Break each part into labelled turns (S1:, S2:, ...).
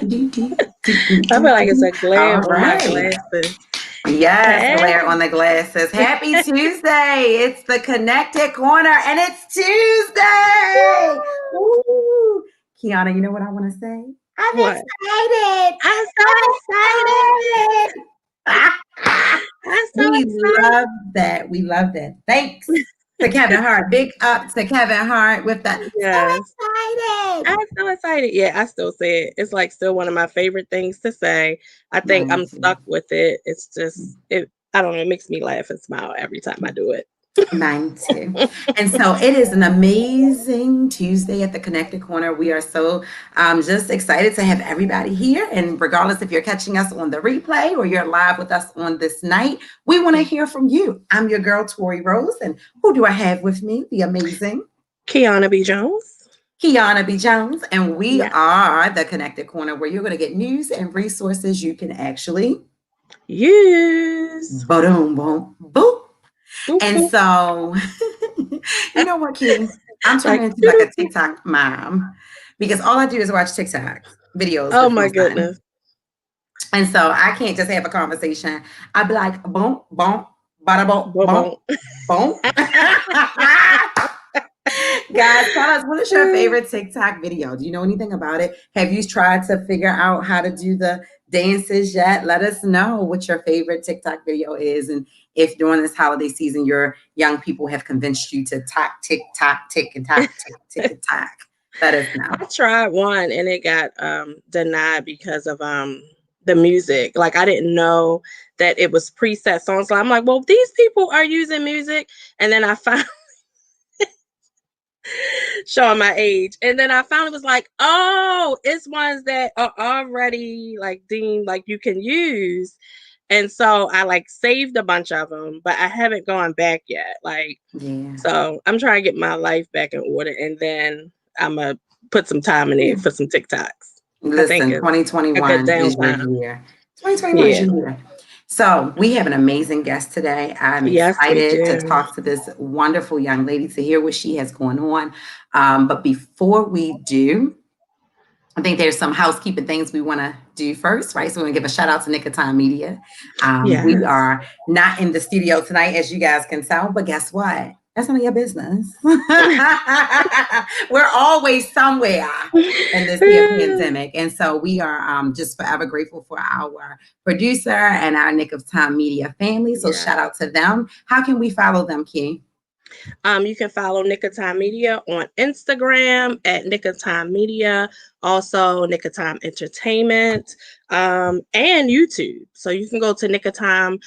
S1: I feel like it's a glare
S2: All
S1: on my
S2: right.
S1: glasses.
S2: Yes,
S1: Hey.
S2: glare on the glasses. Happy Tuesday. It's the Connected Corner and it's Tuesday. Woo. Kiana, you know what I want to say? I'm
S1: What?
S2: excited.
S1: I'm so
S2: I'm
S1: excited.
S2: excited.
S1: I'm so
S2: We
S1: excited.
S2: love that. We love that. Thanks to Kevin Hart. Big up to Kevin Hart with the
S1: Yes.
S2: so excited.
S1: I'm so excited. Yeah, I still say it. It's like still one of my favorite things to say. I think
S2: Mine
S1: I'm
S2: too.
S1: stuck with it. It's just I don't know, it makes me laugh and smile every time I do it.
S2: Mine too. And so it is an amazing Tuesday at the Connected Corner. We are so just excited to have everybody here. And regardless if you're catching us on the replay or you're live with us on this night, we want to hear from you. I'm your girl, Tori Rose. And who do I have with me? The amazing
S1: Kiana B. Jones.
S2: Kiana B. Jones. And we
S1: Yeah.
S2: are the Connected Corner where you're going to get news and resources you can actually
S1: Use.
S2: boom, boom, boom.
S1: Boop,
S2: And
S1: boop.
S2: so, you know what, Key? I'm turning
S1: Like,
S2: into like a TikTok mom because all I do is watch TikTok videos
S1: oh
S2: with
S1: my
S2: my son.
S1: goodness.
S2: And so I can't just have a conversation. I'd be like, boom, boom, bada boom,
S1: Boom,
S2: boom,
S1: boom.
S2: boom. Guys, tell us, what is your favorite TikTok video? Do you know anything about it? Have you tried to figure out how to do the dances yet? Let us know what your favorite TikTok video is. And if during this holiday season, your young people have convinced you to talk, tick, tock, tick, and tock, tick, tick, and tock, let us know.
S1: I tried one and it got denied because of the music. Like I didn't know that it was preset songs. So I'm like, well, these people are using music. And then I found showing my age. And then I found it was like, oh, it's ones that are already like deemed like you can use. And so I like saved a bunch of them, but I haven't gone back yet. Like,
S2: Yeah.
S1: so I'm trying to get my life back in order and then I'm going to put some time in it for some TikToks. I think
S2: Listen,
S1: it's a good
S2: 2021 is your
S1: downtime.
S2: year. 2021 is
S1: Yeah.
S2: your year. So we have an amazing guest today. I'm
S1: Yes, we
S2: excited to
S1: do.
S2: talk to this wonderful young lady to hear what she has going on. But before we do, I think there's some housekeeping things we want to do first, right? So we want to give a shout out to Nicotine Media. We
S1: Yes.
S2: are not in the studio tonight, as you guys can tell, but guess what? That's none of your business. We're always somewhere in this here pandemic. And so we are just forever grateful for our producer and our Nick of Time Media family. So
S1: Yeah.
S2: shout out to them. How can we follow them, Key?
S1: You can follow Nicotine Media on Instagram at Nicotine Media, also Nicotine Entertainment, and YouTube. So you can go to Nicotine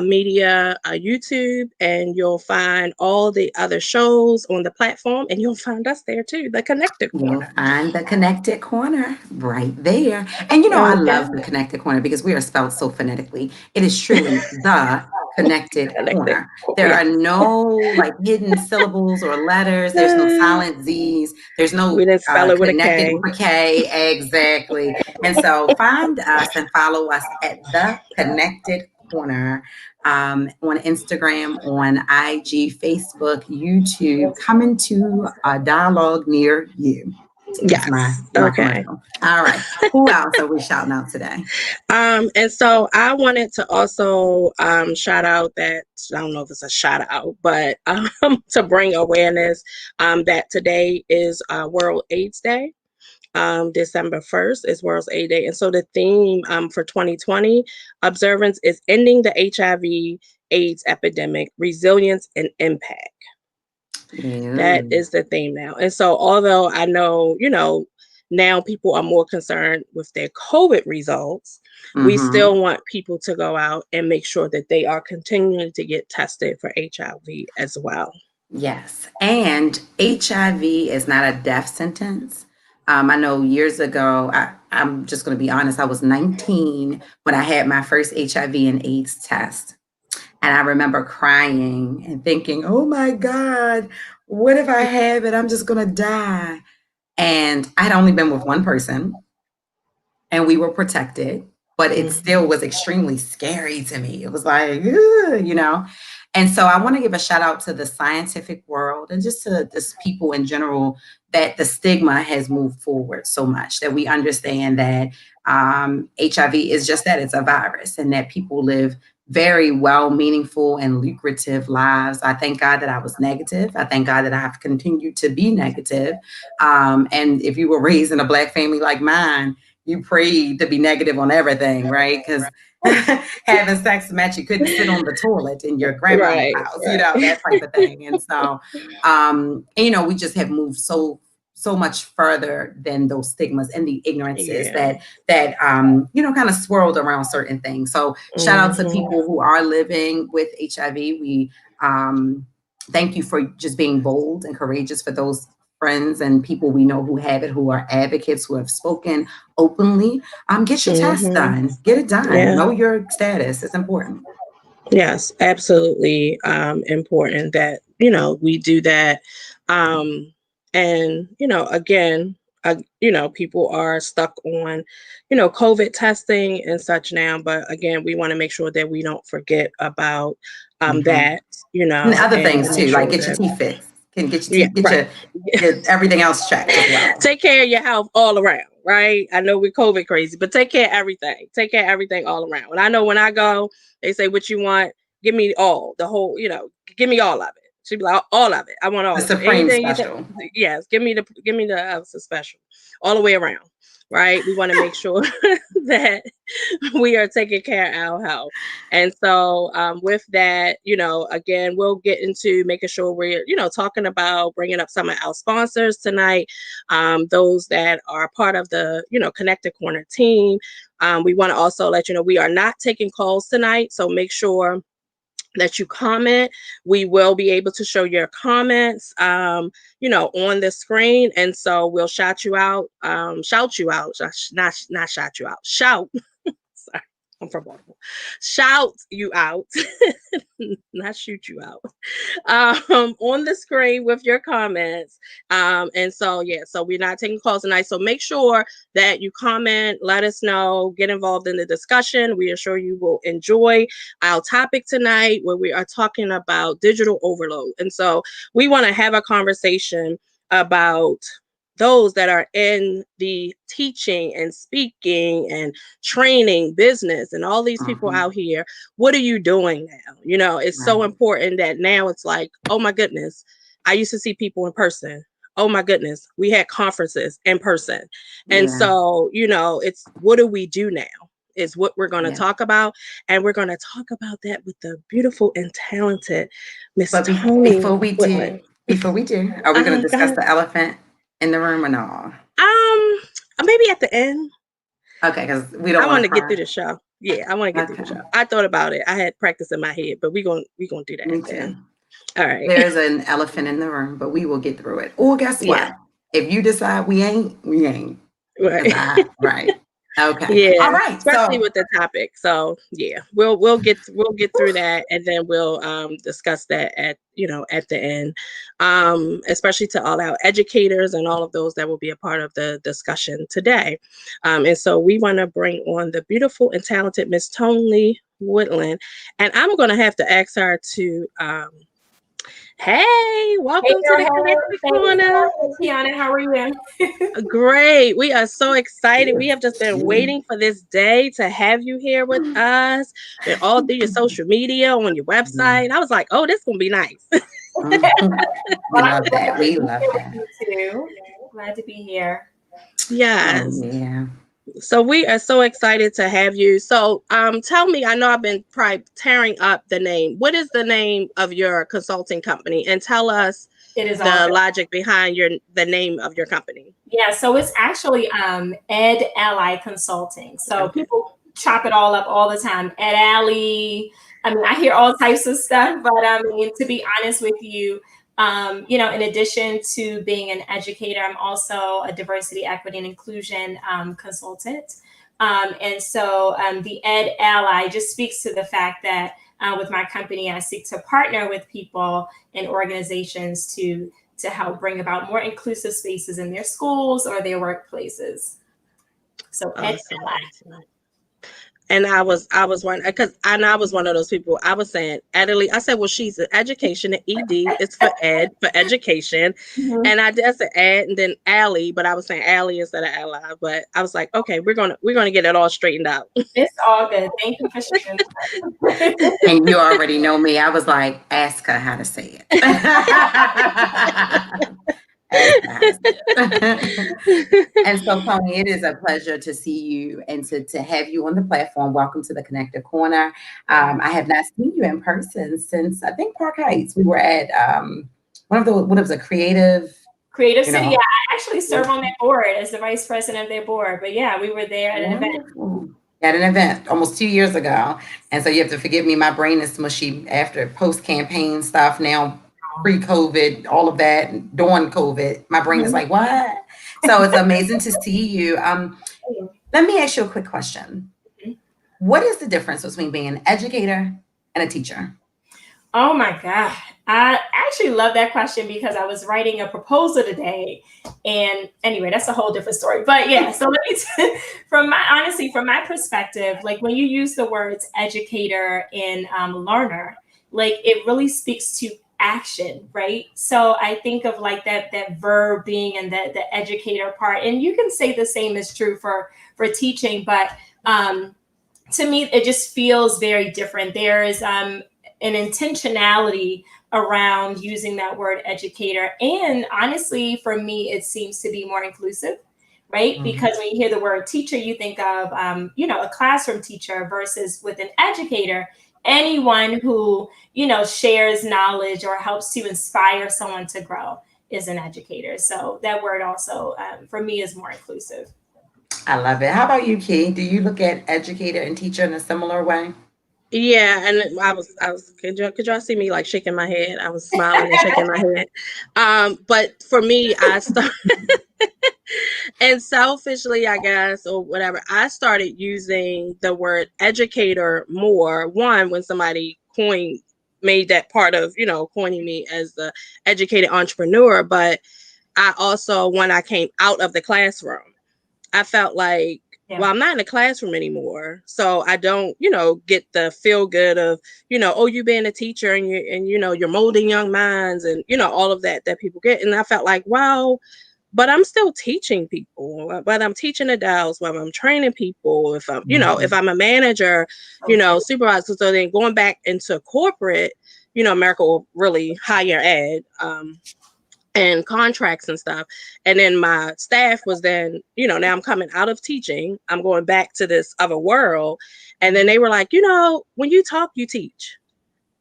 S1: Media YouTube and you'll find all the other shows on the platform and you'll find us there too, the Connected
S2: You'll
S1: Corner.
S2: find the Connected Corner right there. And you know, I
S1: Okay.
S2: love the Connected Corner because we are spelled so phonetically. It is truly the Connected
S1: Connected.
S2: Corner. There
S1: Yeah.
S2: are no like hidden syllables or letters. There's no silent Z's. There's
S1: We
S2: no
S1: didn't spell it with a
S2: connected
S1: K.
S2: with a K. Exactly. And so find us and follow us at the Connected Corner on Instagram, on IG, Facebook, YouTube, coming to a dialogue near you. That's
S1: Yes.
S2: my
S1: Okay.
S2: commercial. All right. Who else are we shouting out today?
S1: And so I wanted to also shout out that I don't know if it's a shout out, but to bring awareness that today is World AIDS Day. December 1st is World AIDS Day. And so the theme for 2020 observance is ending the HIV AIDS epidemic, resilience and impact. That
S2: Ew.
S1: is the theme now. And so although I know, now people are more concerned with their COVID results, we
S2: Mm-hmm.
S1: still want people to go out and make sure that they are continuing to get tested for HIV as well.
S2: Yes. And HIV is not a death sentence. I know years ago, I'm just going to be honest, I was 19 when I had my first HIV and AIDS test. And I remember crying and thinking, oh my God, what if I have it? I'm just going to die. And I'd only been with one person and we were protected, but it
S1: Mhm.
S2: still was extremely scary to me. It was like, "Ugh," you know? And so I want to give a shout out to the scientific world and just to just people in general, that the stigma has moved forward so much, that we understand that HIV is just that, it's a virus, and that people live very well, meaningful, and lucrative lives. I thank God that I was negative. I thank God that I have continued to be negative. And if you were raised in a Black family like mine, you prayed to be negative on everything, right? Because having sex meant you couldn't sit on the toilet in your grandmama's
S1: Right,
S2: house,
S1: right.
S2: that type of thing. And so, we just have moved so much further than those stigmas and the ignorances
S1: Yeah.
S2: that kind of swirled around certain things. So shout out to
S1: Hmm.
S2: people who are living with HIV. We thank you for just being bold and courageous, for those friends and people we know who have it, who are advocates, who have spoken openly. Get your test
S1: Hmm.
S2: done. Get it done.
S1: Yeah.
S2: Know your status. It's important.
S1: Yes, absolutely important that, we do that. And, again, people are stuck on, COVID testing and such now. But again, we want to make sure that we don't forget about
S2: Mhm.
S1: that,
S2: And other
S1: and
S2: things
S1: make
S2: too, like
S1: sure
S2: get your
S1: that,
S2: teeth fixed. Can get your
S1: yeah,
S2: teeth, get
S1: right.
S2: your everything else checked as well.
S1: Take care of your health all around, right? I know we're COVID crazy, but take care of everything. Take care of everything all around. And I know when I go, they say, "What you want? Give me all, the whole, give me all of it." She'd be like, "All of it. I want
S2: The
S1: all of it.
S2: supreme
S1: Anything you
S2: special.
S1: take, yes, give me the special, all the way around." Right? We want to make sure that we are taking care of our health. And so, with that, again, we'll get into making sure we're, talking about bringing up some of our sponsors tonight, those that are part of the, Connected Corner team. We want to also let you know we are not taking calls tonight. So make sure that you comment. We will be able to show your comments, on the screen. And so we'll shout you out, not shout you out, shout. Sorry, I'm from Baltimore. Shout you out, not shoot you out, on the screen with your comments. And so, yeah, so we're not taking calls tonight. So make sure that you comment, let us know, get involved in the discussion. We are sure you will enjoy our topic tonight, where we are talking about digital overload. And so we want to have a conversation about those that are in the teaching and speaking and training business and all these people
S2: Mhm.
S1: out here. What are you doing now? It's so
S2: Right.
S1: important that now it's like, oh my goodness, I used to see people in person. Oh my goodness, we had conferences in person. And
S2: Yeah.
S1: so, it's what do we do now? Is what we're going to
S2: Yeah.
S1: talk about. And we're going to talk about that with the beautiful and talented Miss
S2: But
S1: Tony Whitland.
S2: before we do, are we going to
S1: Go
S2: discuss
S1: ahead.
S2: the elephant in the room or no?
S1: Um, maybe at the end.
S2: Okay, because we don't
S1: I
S2: want
S1: want
S2: to
S1: to get
S2: cry.
S1: through the show. Yeah, I want to get through the
S2: Okay,
S1: show. I thought about it. I had practice in my head, but we gonna do that at
S2: me
S1: the end.
S2: too.
S1: All right.
S2: There is an elephant in the room, but we will get through it. Or guess
S1: Yeah.
S2: what? If you decide we ain't, we ain't.
S1: Right.
S2: Because right. Okay. All
S1: Yeah,
S2: right.
S1: especially
S2: So
S1: with the topic. So yeah, we'll get through that, and then we'll discuss that at the end. Especially to all our educators and all of those that will be a part of the discussion today. And so we want to bring on the beautiful and talented Miss Tony Woodland, and I'm gonna have to ask her to hey,
S3: Hey
S1: welcome to
S3: girl,
S1: the
S3: hey,
S1: Connected
S3: thanks.
S1: Corner.
S3: Hey, Tiana, how are you?
S1: Great. We are so excited. We have just been
S2: you.
S1: waiting for this day to have you here with us. Been all through your social media, on your
S2: Yeah.
S1: website. I was like, oh, this is gonna be nice.
S2: Mhm. We
S3: Well, I'm
S2: love that.
S3: glad to
S2: We
S3: be
S2: love
S3: here with
S2: that.
S3: you too. Glad to be here.
S2: Oh
S1: Yes.
S2: yeah.
S1: So we are so excited to have you. So tell me, I know I've been probably tearing up the name. What is the name of your consulting company? And tell us
S3: It is all
S1: the
S3: good.
S1: logic behind the name of your company.
S3: Yeah, so it's actually Ed Ally Consulting. So
S1: Okay.
S3: people chop it all up all the time. Ed Ally. I mean, I hear all types of stuff, but I mean, to be honest with you, in addition to being an educator, I'm also a diversity, equity, and inclusion consultant. And so the Ed Ally just speaks to the fact that with my company, I seek to partner with people and organizations to help bring about more inclusive spaces in their schools or their workplaces. So Ed
S1: Awesome.
S3: Ally.
S1: Awesome. And I was one because I was one of those people. I was saying Adelie. I said, well, she's an education. The ED is for ed for education,
S3: Mhm.
S1: and I just said ed and then Allie, but I was saying Allie instead of ally. But I was like, okay, we're gonna get it all straightened out.
S3: It's all good. Thank you for sharing that.
S2: And you already know me. I was like, ask her how to say it. Ask her how to say it. And so, Tony, it is a pleasure to see you and to have you on the platform. Welcome to the Connected Corner. I have not seen you in person since I think Park Heights. We were at one of the what was a creative,
S3: Creative
S2: you
S3: City.
S2: know.
S3: Yeah, I actually serve on their board as the vice president of their board. But yeah, we were there at an event.
S2: Wonderful. At an event almost 2 years ago. And so you have to forgive me, my brain is mushy after post campaign stuff now, pre COVID, all of that, and during COVID. My brain is
S3: Mhm.
S2: like, what? So it's amazing to see you. Let me ask you a quick question. What is the difference between being an educator and a teacher?
S3: Oh my God. I actually love that question because I was writing a proposal today. And anyway, that's a whole different story. But yeah, so let me, from my perspective, like when you use the words educator and learner, like it really speaks to action, right? So I think of like that verb being in the educator part. And you can say the same is true for teaching, but to me, it just feels very different. There is an intentionality around using that word educator. And honestly, for me, it seems to be more inclusive, right?
S2: Mhm.
S3: Because when you hear the word teacher, you think of, a classroom teacher versus with an educator, anyone who, shares knowledge or helps to inspire someone to grow is an educator. So that word also, for me, is more inclusive.
S2: I love it. How about you, Key? Do you look at educator and teacher in a similar way?
S1: Yeah, and I was could y'all see me like shaking my head? I was smiling and shaking my head. But for me, I start and selfishly, I guess, or whatever, I started using the word educator more. One, when somebody made that part of, coining me as the educated entrepreneur, but I also, when I came out of the classroom, I felt like,
S3: Yeah.
S1: well, I'm not in the classroom anymore. So I don't, get the feel good of, oh, you being a teacher and you're molding young minds and, all of that people get. And I felt like, wow, but I'm still teaching people, whether I'm teaching adults, whether I'm training people, if I'm, if
S2: Mhm.
S1: I'm a manager,
S3: So true.
S1: supervisor. So then going back into corporate, America will really higher ed. And contracts and stuff. And then my staff was then, now I'm coming out of teaching, I'm going back to this other world. And then they were like, when you talk, you teach.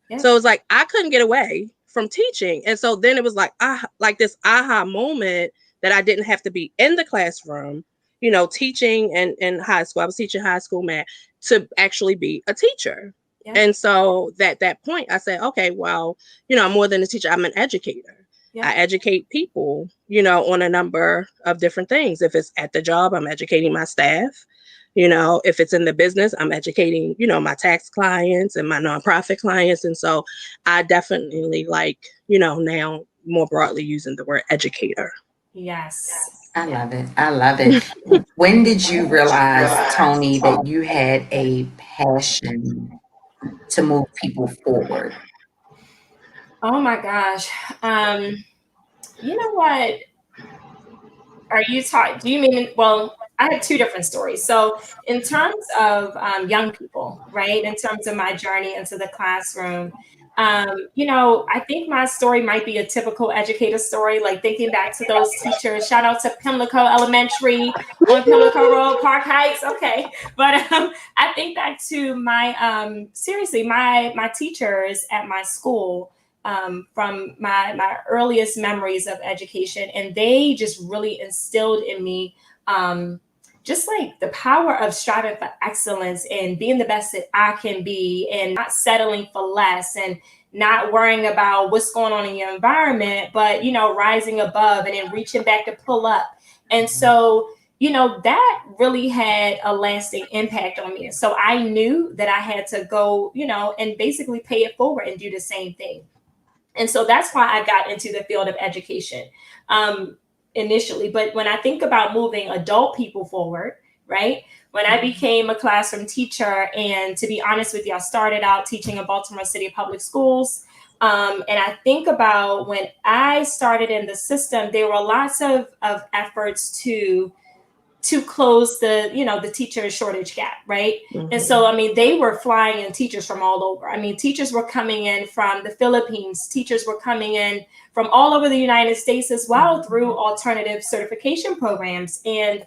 S3: Yeah.
S1: So it's like I couldn't get away from teaching. And so then it was like this aha moment that I didn't have to be in the classroom, teaching and in high school. I was teaching high school math to actually be a teacher.
S3: Yeah.
S1: And so that point I said, okay, well, I'm more than a teacher, I'm an educator.
S3: Yeah.
S1: I educate people, on a number of different things. If it's at the job, I'm educating my staff. If it's in the business, I'm educating, my tax clients and my nonprofit clients. And so I definitely like, now more broadly using the word educator.
S3: Yes.
S2: I
S3: Yeah.
S2: love it. I love it. When did you realize, Tony, that you had a passion to move people forward?
S3: Oh my gosh. You know what? Are you taught? Do you mean? Well, I have two different stories. So, in terms of young people, right? In terms of my journey into the classroom, I think my story might be a typical educator story. Like thinking back to those teachers. Shout out to Pimlico Elementary on Pimlico Road, Park Heights. Okay, but I think back to my seriously my teachers at my school from my earliest memories of education. And they just really instilled in me just like the power of striving for excellence and being the best that I can be and not settling for less and not worrying about what's going on in your environment, but, rising above and then reaching back to pull up. And so, that really had a lasting impact on me. So I knew that I had to go, and basically pay it forward and do the same thing. And so that's why I got into the field of education initially. But when I think about moving adult people forward, right? when I became a classroom teacher, and to be honest with you, I started out teaching in Baltimore City Public Schools. And I think about when I started in the system, there were lots of efforts to close the, the teacher shortage gap, right?
S1: Mm-hmm.
S3: And so, I mean, they were flying in teachers from all over. I mean, teachers were coming in from the Philippines, teachers were coming in from all over the United States as well through alternative certification programs. And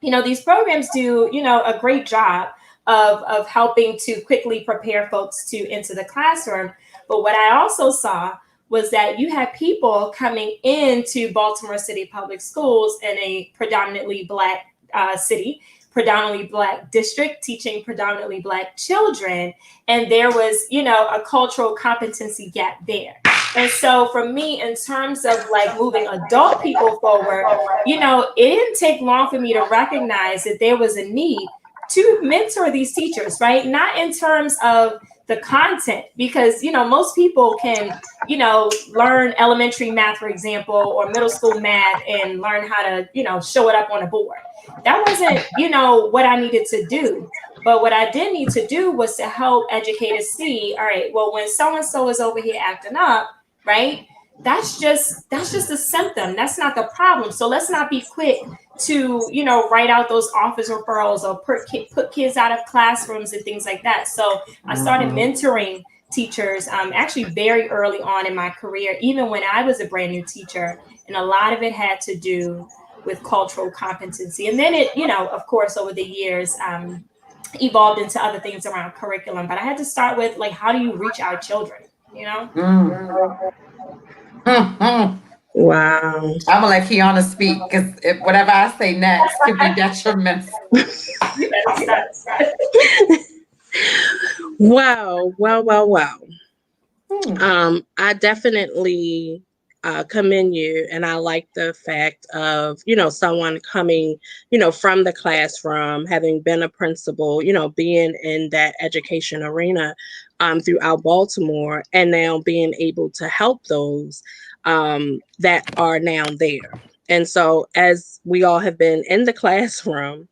S3: these programs do, a great job of helping to quickly prepare folks to enter the classroom. But what I also saw was that you had people coming into Baltimore City Public Schools in a predominantly Black city, predominantly Black district, teaching predominantly Black children. And there was, a cultural competency gap there. And so for me, in terms of like moving adult people forward, it didn't take long for me to recognize that there was a need to mentor these teachers, right? Not in terms of the content, because, most people can, learn elementary math, for example, or middle school math and learn how to, show it up on a board. That wasn't, what I needed to do. But what I did need to do was to help educators see, all right, well, when so-and-so is over here acting up, right? That's just a symptom. That's not the problem. So let's not be quick to, write out those office referrals or put kids out of classrooms and things like that. So I started mentoring teachers actually very early on in my career, even when I was a brand new teacher. And a lot of it had to do with cultural competency. And then it, of course, over the years, evolved into other things around curriculum. But I had to start with, like, how do you reach our children,
S1: Wow.
S2: I'm gonna let Kiana speak because whatever I say next could be detrimental.
S3: You better start.
S1: Wow. Wow. I definitely commend you, and I like the fact of someone coming from the classroom, having been a principal, being in that education arena throughout Baltimore, and now being able to help those that are now there. And so, as we all have been in the classroom,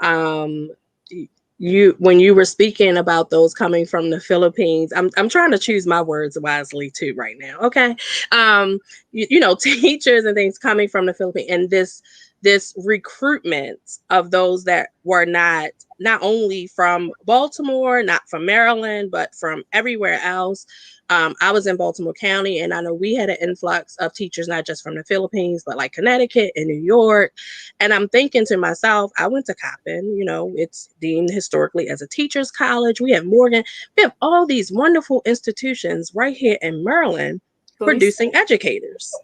S1: when you were speaking about those coming from the Philippines, I'm trying to choose my words wisely too right now. Okay. Teachers and things coming from the Philippines, and this recruitment of those that were not only from Baltimore, not from Maryland, but from everywhere else. I was in Baltimore County, and I know we had an influx of teachers, not just from the Philippines, but like Connecticut and New York. And I'm thinking to myself, I went to Coppin, it's deemed historically as a teacher's college. We have Morgan. We have all these wonderful institutions right here in Maryland producing educators,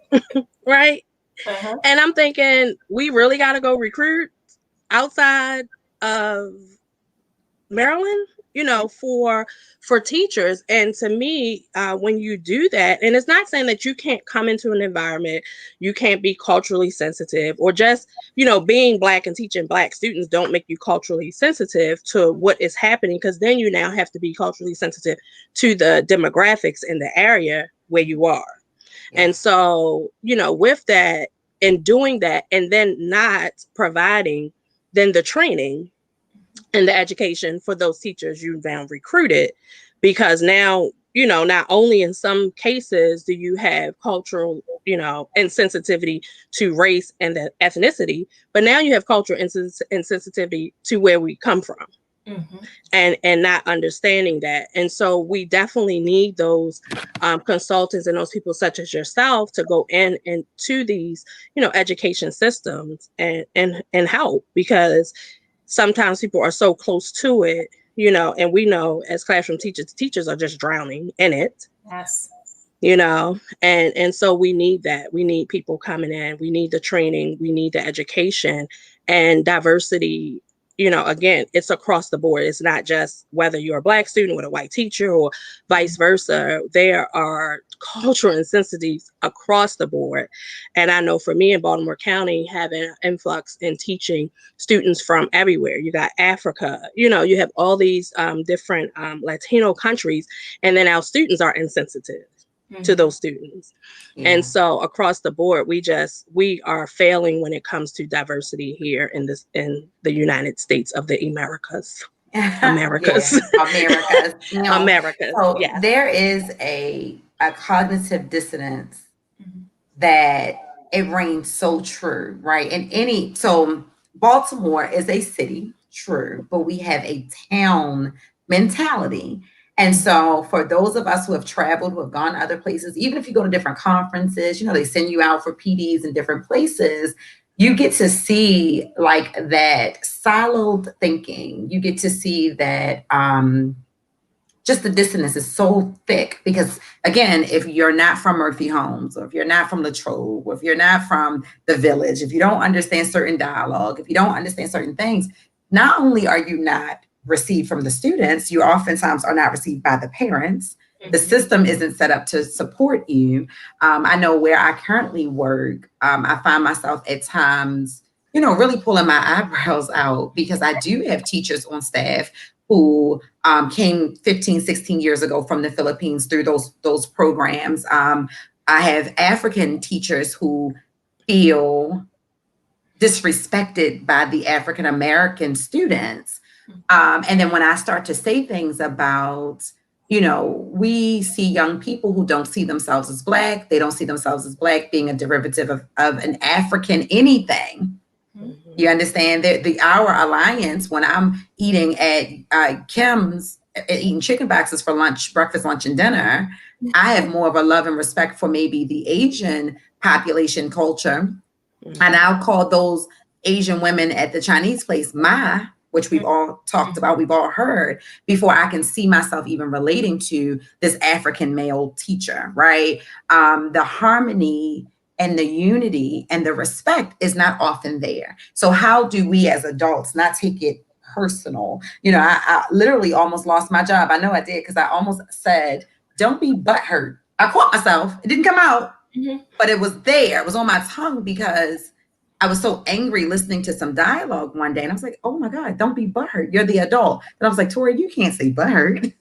S1: right?
S3: Uh-huh.
S1: And I'm thinking, we really got to go recruit outside of Maryland, for teachers. And to me, when you do that, and it's not saying that you can't come into an environment, you can't be culturally sensitive, or just, being Black and teaching Black students don't make you culturally sensitive to what is happening, because then you now have to be culturally sensitive to the demographics in the area where you are. Yeah. And so, with that and doing that, and then not providing then the training and the education for those teachers you now recruited, because now, not only in some cases do you have cultural, insensitivity to race and the ethnicity, but now you have cultural insensitivity to where we come from. Mm-hmm. And not understanding that. And so we definitely need those consultants and those people such as yourself to go into these, education systems and help, because sometimes people are so close to it, and we know as classroom teachers, teachers are just drowning in it.
S3: Yes.
S1: And so we need that. We need people coming in. We need the training. We need the education and diversity. Again, it's across the board. It's not just whether you're a Black student with a white teacher or vice versa. There are cultural insensitivities across the board. And I know for me in Baltimore County, having an influx in teaching students from everywhere, you got Africa, you have all these different Latino countries, and then our students are insensitive. to those students.
S2: Yeah.
S1: And so across the board, we are failing when it comes to diversity here in the United States of the Americas.
S2: Yeah,
S1: Americas.
S2: Americas.
S1: Americas.
S2: So
S1: Yes.
S2: there is a cognitive dissonance that it reigns so true, right? So Baltimore is a city, true, but we have a town mentality. And so for those of us who have traveled, who have gone other places, even if you go to different conferences, they send you out for PDs in different places, you get to see like that siloed thinking. You get to see that just the dissonance is so thick because again, if you're not from Murphy Homes, or if you're not from Latrobe, or if you're not from the village, if you don't understand certain dialogue, if you don't understand certain things, not only are you not received from the students, you oftentimes are not received by the parents. The system isn't set up to support you. I know where I currently work, I find myself at times, really pulling my eyebrows out because I do have teachers on staff who came 15, 16 years ago from the Philippines through those programs. I have African teachers who feel disrespected by the African American students. And then when I start to say things about, we see young people who don't see themselves as Black, they don't see themselves as Black being a derivative of an African anything. You understand that our alliance, when I'm eating at Kim's, eating chicken boxes for lunch, breakfast, lunch, and dinner, I have more of a love and respect for maybe the Asian population culture. And I'll call those Asian women at the Chinese place Ma, which we've all talked about, we've all heard, before I can see myself even relating to this African male teacher, right? The harmony and the unity and the respect is not often there. So how do we as adults not take it personal? I literally almost lost my job. I know I did because I almost said, don't be butthurt. I caught myself. It didn't come out, but it was there. It was on my tongue because I was so angry listening to some dialogue one day. And I was like, oh my God, don't be butthurt. You're the adult. And I was like, Tori, you can't say butthurt.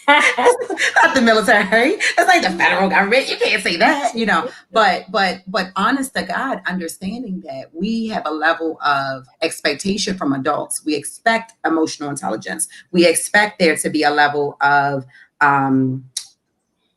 S2: Not the military. That's like the federal government. You can't say that, But honest to God, understanding that we have a level of expectation from adults. We expect emotional intelligence. We expect there to be a level of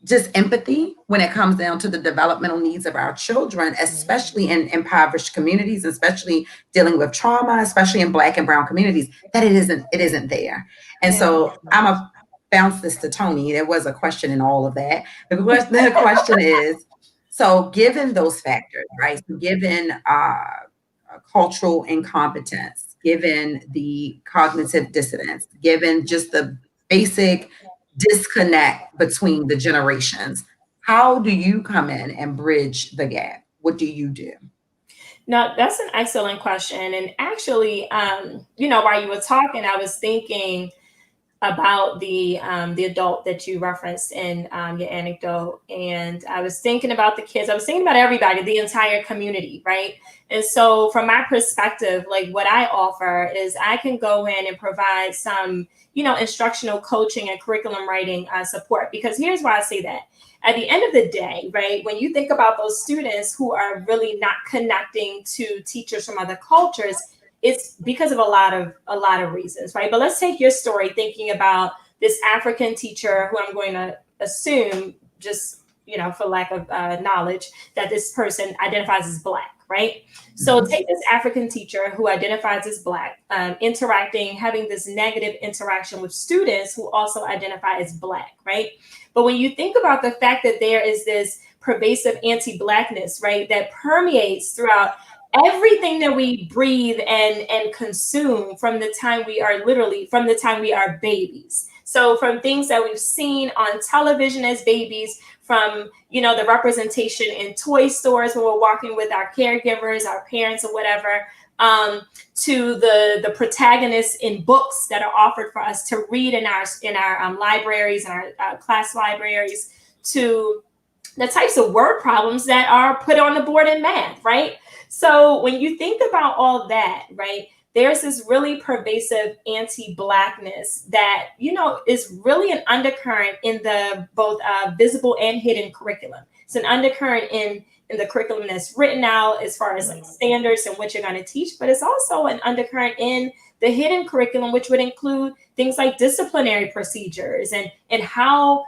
S2: just empathy when it comes down to the developmental needs of our children, especially in impoverished communities, especially dealing with trauma, especially in Black and brown communities, that it isn't there. And so I'm a bounce this to Tony. There was a question in all of that. The question is, so given those factors, right? So given cultural incompetence, given the cognitive dissonance, given just the basic disconnect between the generations, how do you come in and bridge the gap? What do you do?
S3: No, that's an excellent question. And actually, while you were talking, I was thinking about the adult that you referenced in your anecdote, and I was thinking about the kids. I was thinking about everybody, the entire community, right? And so, from my perspective, like what I offer is I can go in and provide some, instructional coaching and curriculum writing support. Because here's why I say that. At the end of the day, right, when you think about those students who are really not connecting to teachers from other cultures, it's because of a lot of reasons, right? But let's take your story, thinking about this African teacher who I'm going to assume, just for lack of knowledge, that this person identifies as Black, right? So take this African teacher who identifies as Black, having this negative interaction with students who also identify as Black, right? But when you think about the fact that there is this pervasive anti-Blackness, right, that permeates throughout everything that we breathe and consume from the time we are babies. So from things that we've seen on television as babies, from the representation in toy stores when we're walking with our caregivers, our parents, or whatever, to the protagonists in books that are offered for us to read in our libraries and our class libraries, to the types of word problems that are put on the board in math, right? So when you think about all that, right, there's this really pervasive anti-Blackness that, is really an undercurrent in the both visible and hidden curriculum. It's an undercurrent in the curriculum that's written out as far as like standards and what you're going to teach, but it's also an undercurrent in the hidden curriculum, which would include things like disciplinary procedures and how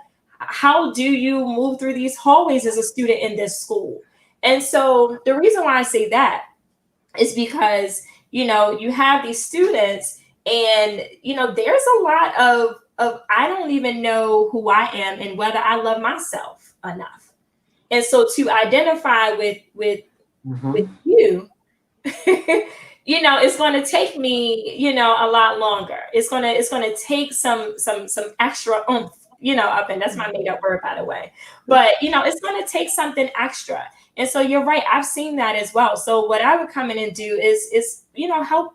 S3: do you move through these hallways as a student in this school. And so the reason why I say that is because, you have these students and, there's a lot of I don't even know who I am and whether I love myself enough. And so to identify with you, it's going to take me, a lot longer. It's going to take some extra oomph, up, and that's my made up word, by the way. But, it's going to take something extra. And so you're right. I've seen that as well. So what I would come in and do is help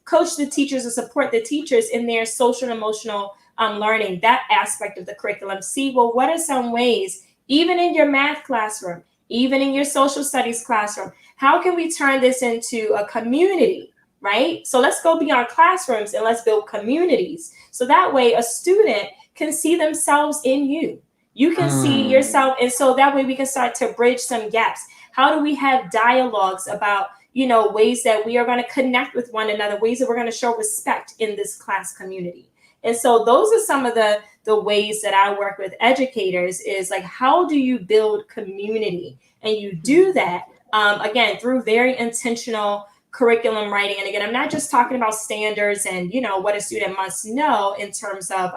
S3: coach the teachers and support the teachers in their social and emotional learning, that aspect of the curriculum. See, well, what are some ways, even in your math classroom, even in your social studies classroom, how can we turn this into a community, right? So let's go beyond classrooms and let's build communities. So that way a student can see themselves in you. You can see yourself. And so that way we can start to bridge some gaps. How do we have dialogues about, ways that we are going to connect with one another, ways that we're going to show respect in this class community? And so those are some of the ways that I work with educators, is like, how do you build community? And you do that, again, through very intentional curriculum writing. And again, I'm not just talking about standards and, what a student must know in terms of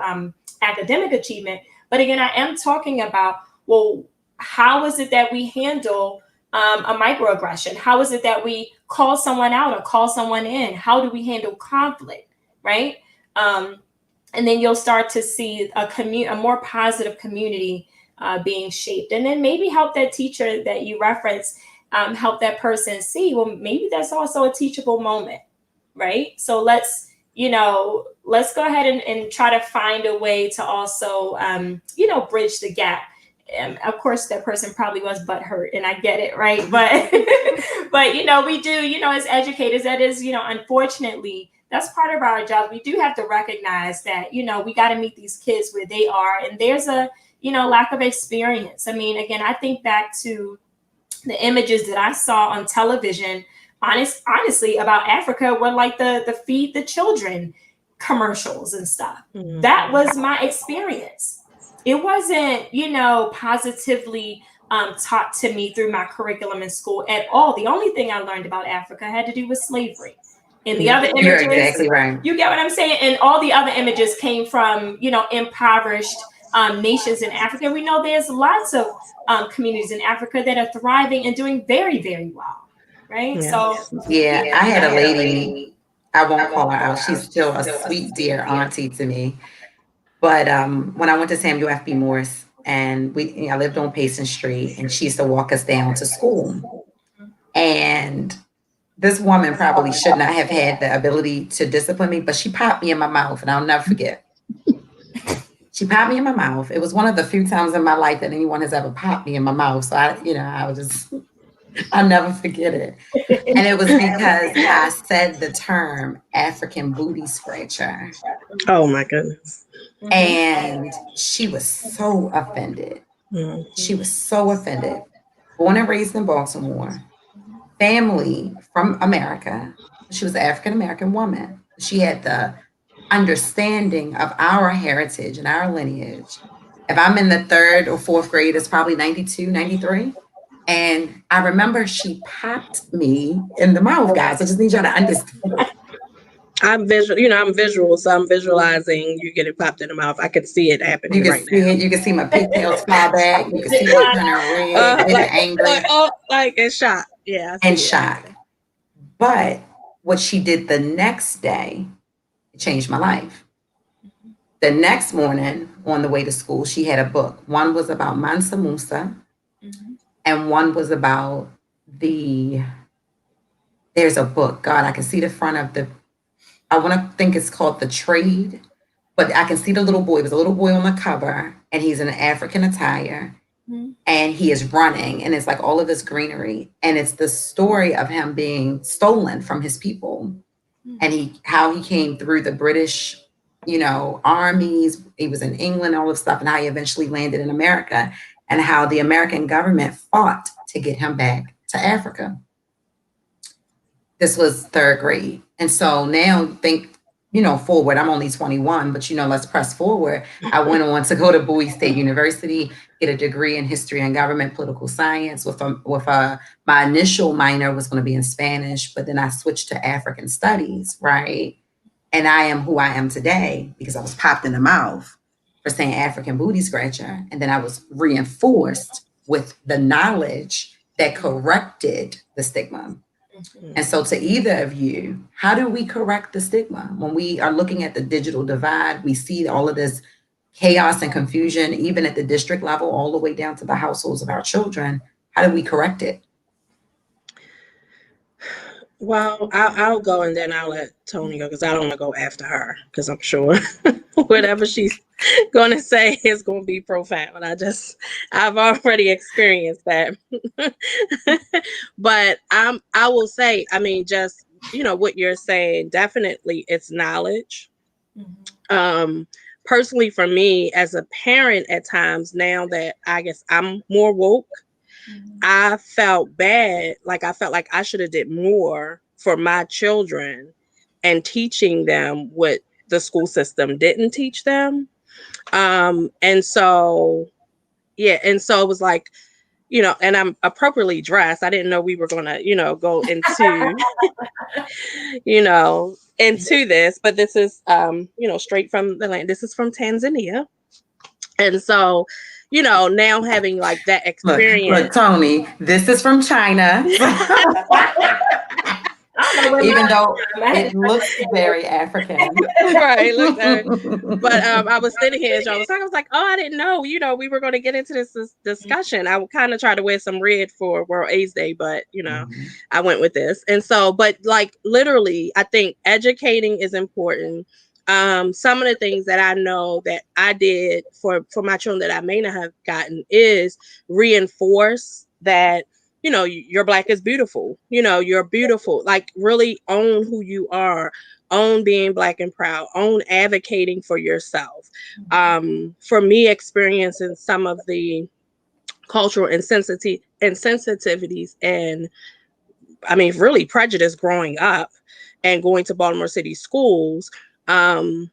S3: academic achievement. But again, I am talking about, well, how is it that we handle a microaggression? How is it that we call someone out or call someone in? How do we handle conflict, right? And then you'll start to see a more positive community being shaped. And then maybe help that teacher that you reference, help that person see, well, maybe that's also a teachable moment, right? So let's go ahead and try to find a way to also, bridge the gap. And of course, that person probably was butthurt, and I get it, right? But, we do, as educators, that is, unfortunately, that's part of our job. We do have to recognize that, we got to meet these kids where they are. And there's a, lack of experience. I mean, again, I think back to the images that I saw on television, honestly, about Africa were like the Feed the Children commercials and stuff. Mm-hmm. That was my experience. It wasn't, positively taught to me through my curriculum in school at all. The only thing I learned about Africa had to do with slavery. And the other images,
S2: you're exactly right.
S3: You get what I'm saying? And all the other images came from, impoverished nations in Africa. We know there's lots of communities in Africa that are thriving and doing very, very well, right?
S1: Yeah.
S3: So
S2: I had a lady, I won't call her out. She's still a sweet, dear auntie to me. But when I went to Samuel F.B. Morse, and I lived on Payson Street, and she used to walk us down to school. And this woman probably should not have had the ability to discipline me, but she popped me in my mouth, and I'll never forget. She popped me in my mouth. It was one of the few times in my life that anyone has ever popped me in my mouth. So I'll never forget it. And it was because I said the term African booty scratcher.
S1: Oh my goodness.
S2: And she was so offended. Mm-hmm. She was so offended. Born and raised in Baltimore. Family from America. She was an African-American woman. She had the understanding of our heritage and our lineage. If I'm in the 3rd or 4th grade, it's probably 92, 93. And I remember she popped me in the mouth, guys. I just need y'all to understand.
S1: I'm visual, so I'm visualizing you getting popped in the mouth. I can see it happening right now.
S2: You can see my pigtails fly back. You can see it turn red, angry.
S1: Like in shock. Yeah.
S2: In shock. But what she did the next day, it changed my life. The next morning on the way to school, she had a book. One was about Mansa Musa, and one was about there's a book. God, I can see the front of I want to think it's called The Trade, but I can see the little boy. It was a little boy on the cover, and he's in an African attire, and he is running, and it's like all of this greenery, and it's the story of him being stolen from his people and how he came through the British, armies. He was in England, all this stuff, and how he eventually landed in America, and how the American government fought to get him back to Africa. This was third grade. And so now think, forward. I'm only 21, but let's press forward. I went on to go to Bowie State University, get a degree in history and government political science my initial minor was going to be in Spanish, but then I switched to African studies, right? And I am who I am today because I was popped in the mouth for saying African booty scratcher. And then I was reinforced with the knowledge that corrected the stigma. And so to either of you, how do we correct the stigma? When we are looking at the digital divide, we see all of this chaos and confusion, even at the district level, all the way down to the households of our children. How do we correct it?
S1: Well, I'll go and then I'll let Tony go because I don't want to go after her because I'm sure whatever she's going to say is going to be profound. I've already experienced that. But I will say, I mean, just, what you're saying, definitely it's knowledge. Personally, for me as a parent at times, now that I guess I'm more woke, I felt bad. Like I felt like I should have did more for my children and teaching them what the school system didn't teach them. And so it was like, and I'm appropriately dressed. I didn't know we were going to, go into, into this, but this is, straight from the land. This is from Tanzania. And so, now having like that experience.
S2: Look, Tony, this is from China. Even though it looks very African.
S1: Right. But I was sitting here as y'all was talking. I was like, oh, I didn't know, we were going to get into this discussion. I would kind of try to wear some red for World AIDS Day, but, I went with this. And so, but like literally, I think educating is important. Some of the things that I know that I did for my children that I may not have gotten is reinforce that, you're Black is beautiful. You're beautiful. Like really own who you are, own being Black and proud, own advocating for yourself. For me, experiencing some of the cultural insensitivities and I mean, really prejudice growing up and going to Baltimore City schools. When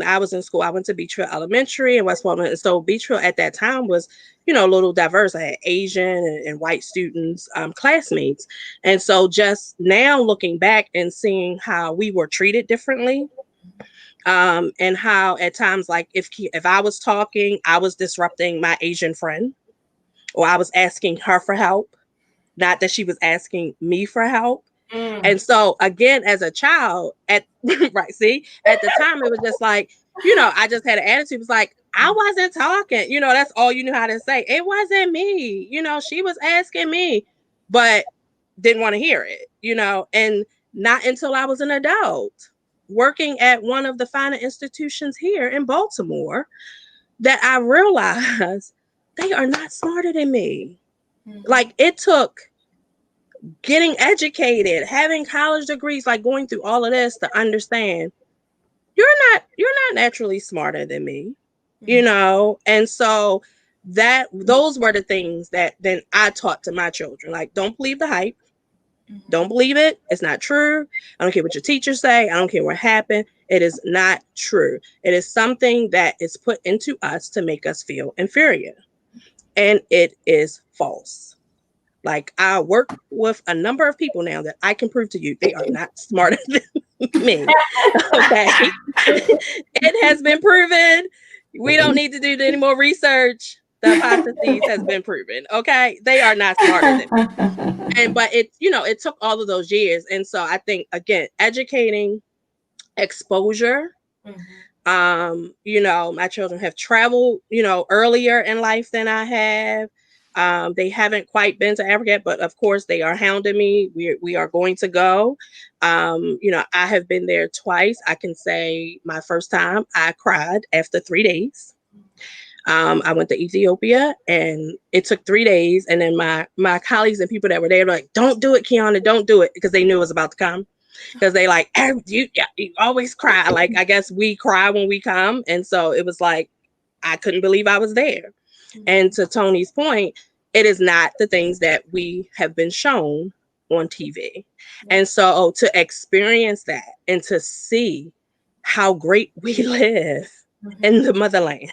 S1: I was in school, I went to Beechville Elementary in West Baltimore. And so Beechville at that time was, a little diverse. I had Asian and white students, classmates. And so just now looking back and seeing how we were treated differently, and how at times, like if I was talking, I was disrupting my Asian friend, or I was asking her for help, not that she was asking me for help. And so again, as a child at the time, it was just like, I just had an attitude. It was like, I wasn't talking, that's all you knew how to say. It wasn't me, she was asking me, but didn't want to hear it, and not until I was an adult working at one of the finer institutions here in Baltimore that I realized they are not smarter than me. Like it took getting educated, having college degrees, like going through all of this to understand you're not naturally smarter than me, and so those were the things that then I taught to my children. Like, don't believe the hype, don't believe it, it's not true. I don't care what your teachers say, I don't care what happened, it is not true. It is something that is put into us to make us feel inferior, and it is false. Like, I work with a number of people now that I can prove to you they are not smarter than me. Okay. It has been proven. We don't need to do any more research. The hypothesis has been proven. Okay. They are not smarter than me. But it took all of those years. And so I think, again, educating, exposure. My children have traveled, earlier in life than I have. They haven't quite been to Africa yet, but of course they are hounding me. We are going to go. I have been there twice. I can say my first time I cried after 3 days. I went to Ethiopia and it took 3 days. And then my colleagues and people that were there were like, don't do it, Kiana, don't do it, because they knew it was about to come. because they like, you always cry. Like, I guess we cry when we come. And so it was like, I couldn't believe I was there. And to Tony's point, it is not the things that we have been shown on TV. And so to experience that and to see how great we live in the motherland,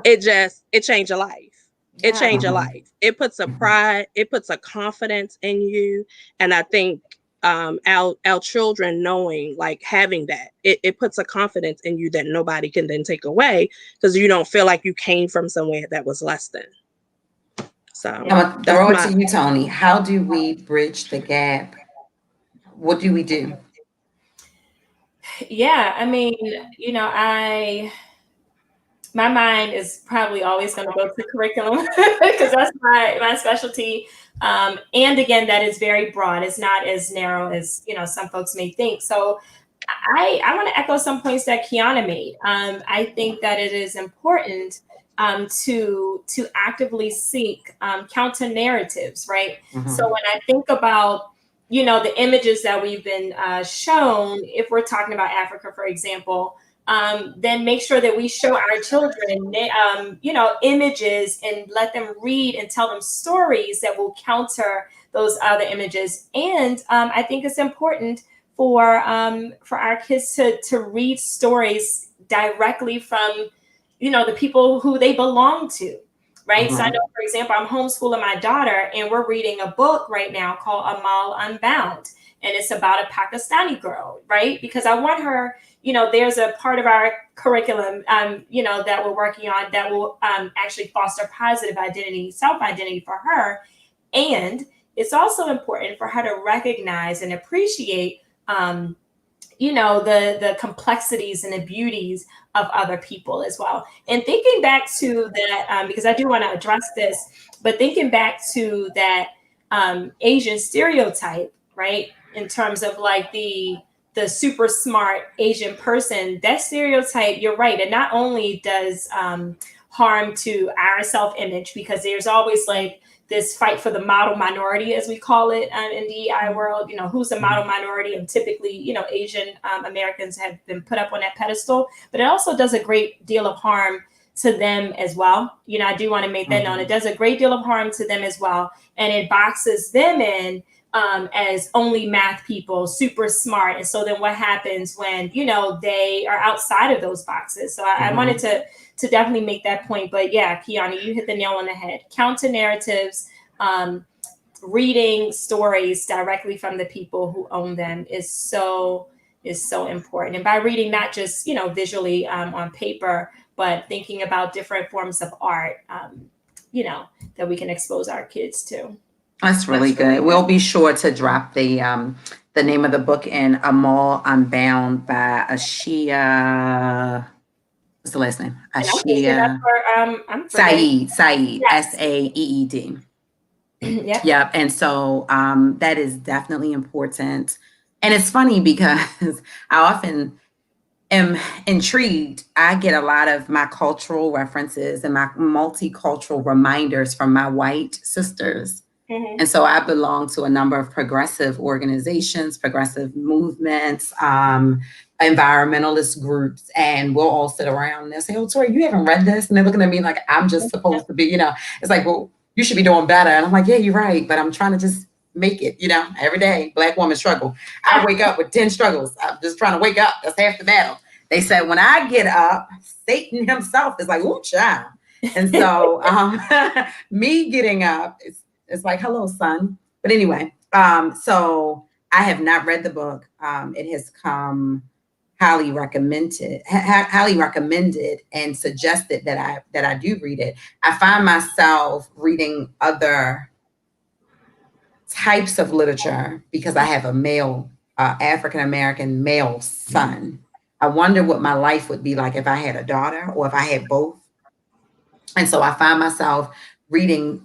S1: it changed your life. It changed your life. It puts a pride, it puts a confidence in you. And I think our children knowing, like having that, it puts a confidence in you that nobody can then take away, because you don't feel like you came from somewhere that was less than. So
S2: I'm gonna throw it to you, Tony. How do we bridge the gap? What do we do?
S3: Yeah, I mean, my mind is probably always going to go to curriculum because that's my specialty. And again, that is very broad. It's not as narrow as, some folks may think. So I want to echo some points that Kiana made. I think that it is important to actively seek counter narratives, right? So when I think about the images that we've been shown, if we're talking about Africa, for example, then make sure that we show our children, images and let them read and tell them stories that will counter those other images. And I think it's important for our kids to read stories directly from, the people who they belong to. Right. So I know, for example, I'm homeschooling my daughter and we're reading a book right now called Amal Unbound. And it's about a Pakistani girl, right? Because I want her, there's a part of our curriculum, that we're working on that will actually foster positive identity, self-identity for her. And it's also important for her to recognize and appreciate, the complexities and the beauties of other people as well. And thinking back to that, because I do want to address this, but thinking back to that Asian stereotype, right? In terms of like the super smart Asian person, that stereotype, you're right. It not only does harm to our self-image, because there's always like this fight for the model minority, as we call it in the DEI world, who's the model minority, and typically, Asian Americans have been put up on that pedestal, but it also does a great deal of harm to them as well. I do want to make that known. It does a great deal of harm to them as well. And it boxes them in as only math people, super smart. And so then what happens when, they are outside of those boxes? So I wanted to definitely make that point. But yeah, Kiana, you hit the nail on the head. Counter narratives, reading stories directly from the people who own them is so important. And by reading, not just, visually on paper, but thinking about different forms of art, that we can expose our kids to.
S2: That's really good. We'll be sure to drop the name of the book in Amal Unbound by Ashia. What's the last name? Ashia Saeed. Yes. Saeed. Yep. And so that is definitely important. And it's funny because I often am intrigued. I get a lot of my cultural references and my multicultural reminders from my white sisters. And so I belong to a number of progressive organizations, progressive movements, environmentalist groups, and we'll all sit around and they'll say, "Oh, Tori, you haven't read this?" And they're looking at me like I'm just supposed to be, it's like, well, you should be doing better. And I'm like, yeah, you're right. But I'm trying to just make it, every day. Black woman struggle. I wake up with 10 struggles. I'm just trying to wake up. That's half the battle. They said, when I get up, Satan himself is like, ooh, child. And so me getting up, it's like, hello, son. But anyway, so I have not read the book. It has come highly recommended and suggested that I do read it. I find myself reading other types of literature because I have a male, African-American male son. I wonder what my life would be like if I had a daughter or if I had both. And so I find myself reading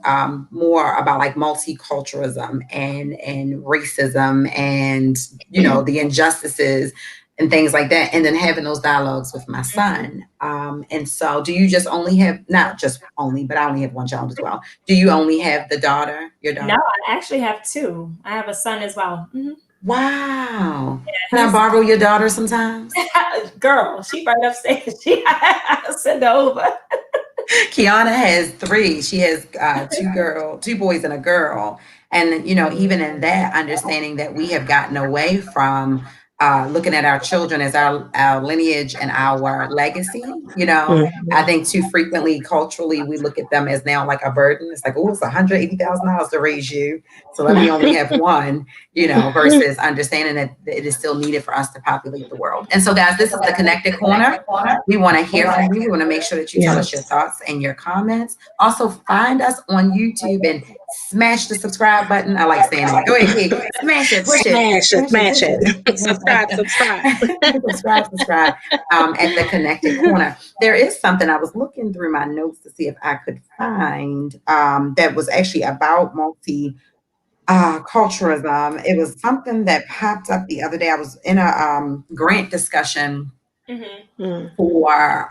S2: more about like multiculturalism and racism and, the injustices and things like that. And then having those dialogues with my son. And so do you just only have, not just only, but I only have one child as well. Do you only have your daughter?
S3: No, I actually have two. I have a son as well.
S2: Wow.
S3: Yeah,
S2: Can I
S3: he's
S2: borrow your daughter sometimes?
S3: girl. She right upstairs. I'll send her over.
S2: Kiana has three. She has two boys and a girl. And even in that, understanding that we have gotten away from looking at our children as our lineage and our legacy. I think too frequently culturally we look at them as now like a burden. It's like, oh, it's $180,000 to raise you, so let me only have one. Versus understanding that it is still needed for us to populate the world. And so, guys, this is the Connected Corner. We want to hear from you. We want to make sure that you tell us your thoughts and your comments. Also, find us on YouTube and smash the subscribe button. I like saying that. Go ahead, Kate. Smash it, push it,
S1: Smash it. Subscribe.
S2: subscribe. At the Connected Corner, there is something I was looking through my notes to see if I could find that was actually about culturalism. It was something that popped up the other day. I was in a grant discussion for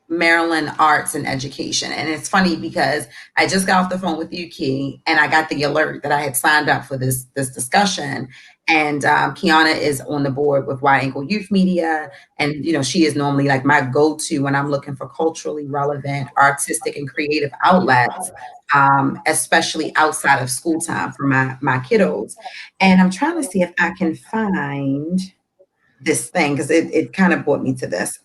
S2: Maryland Arts and Education. And it's funny because I just got off the phone with you, Key, and I got the alert that I had signed up for this discussion. And Kiana is on the board with Wide Ankle Youth Media. And, she is normally like my go-to when I'm looking for culturally relevant, artistic, and creative outlets, especially outside of school time for my kiddos. And I'm trying to see if I can find this thing because it kind of brought me to this.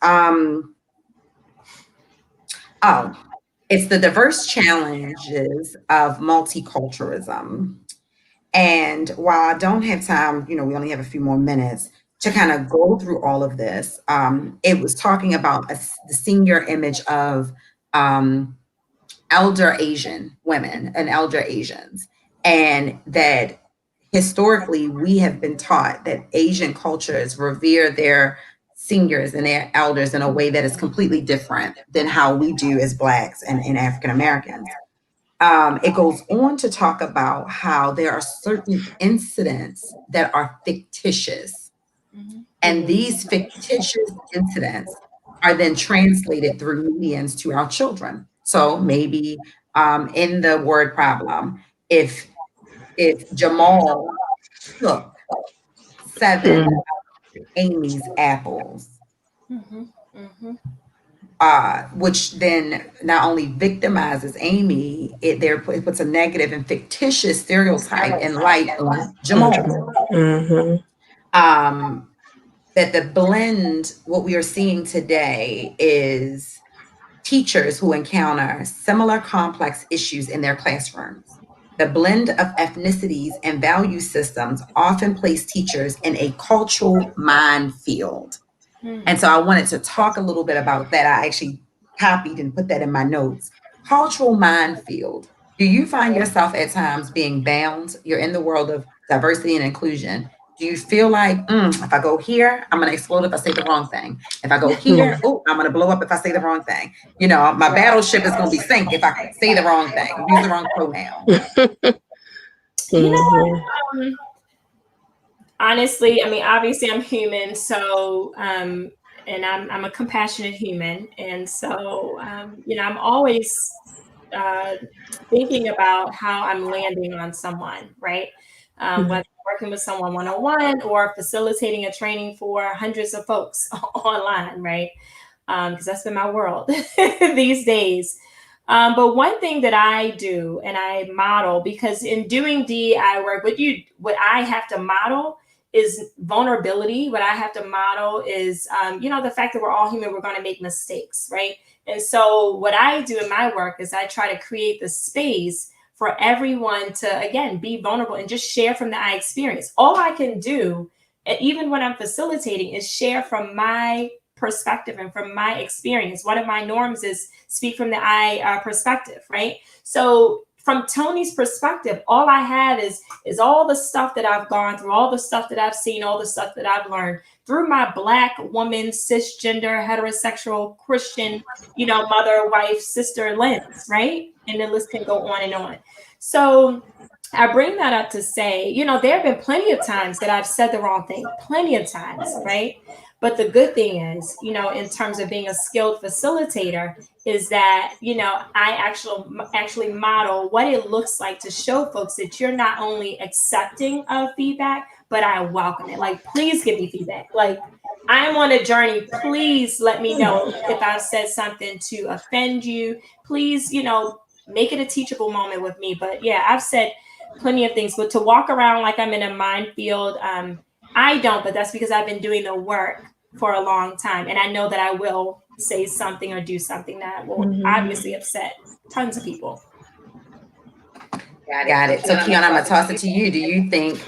S2: It's the diverse challenges of multiculturalism. And while I don't have time, we only have a few more minutes to kind of go through all of this. It was talking about the senior image of elder Asian women and elder Asians, and that historically we have been taught that Asian cultures revere their seniors and their elders in a way that is completely different than how we do as Blacks and African Americans. It goes on to talk about how there are certain incidents that are fictitious, and these fictitious incidents are then translated through medians to our children. So maybe in the word problem, if Jamal took 7 Amy's apples, which then not only victimizes Amy, it puts a negative and fictitious stereotype and light on Jamal. That the blend, what we are seeing today is teachers who encounter similar complex issues in their classrooms. The blend of ethnicities and value systems often place teachers in a cultural minefield. And so I wanted to talk a little bit about that. I actually copied and put that in my notes. Cultural minefield. Do you find yourself at times being bound? You're in the world of diversity and inclusion. Do you feel like, if I go here, I'm going to explode if I say the wrong thing? If I go here, I'm going to blow up if I say the wrong thing. My battleship is going to be sink if I say the wrong thing, use the wrong pronoun.
S3: You know what? Honestly, I mean, obviously I'm human, so and I'm a compassionate human, and so I'm always thinking about how I'm landing on someone, right? Whether I'm working with someone one-on-one or facilitating a training for hundreds of folks online, right? Because that's been my world these days. But one thing that I do and I model, because in doing DEI work, what I have to model is vulnerability. What I have to model is, the fact that we're all human, we're going to make mistakes, right? And so what I do in my work is I try to create the space for everyone to, again, be vulnerable and just share from the I experience. All I can do, even when I'm facilitating, is share from my perspective and from my experience. One of my norms is speak from the I perspective, right? So from Tony's perspective, all I have is all the stuff that I've gone through, all the stuff that I've seen, all the stuff that I've learned through my Black woman, cisgender, heterosexual, Christian, mother, wife, sister lens, right? And the list can go on and on. So I bring that up to say, there have been plenty of times that I've said the wrong thing, plenty of times, right? But the good thing is, in terms of being a skilled facilitator, is that, I actually model what it looks like to show folks that you're not only accepting of feedback, but I welcome it. Like, please give me feedback. Like, I'm on a journey. Please let me know if I've said something to offend you. Please, make it a teachable moment with me. But yeah, I've said plenty of things, but to walk around like I'm in a minefield, I don't, but that's because I've been doing the work for a long time. And I know that I will say something or do something that will obviously upset tons of people.
S2: Got it. So, Keon, I'm going to toss it to you. Do you think,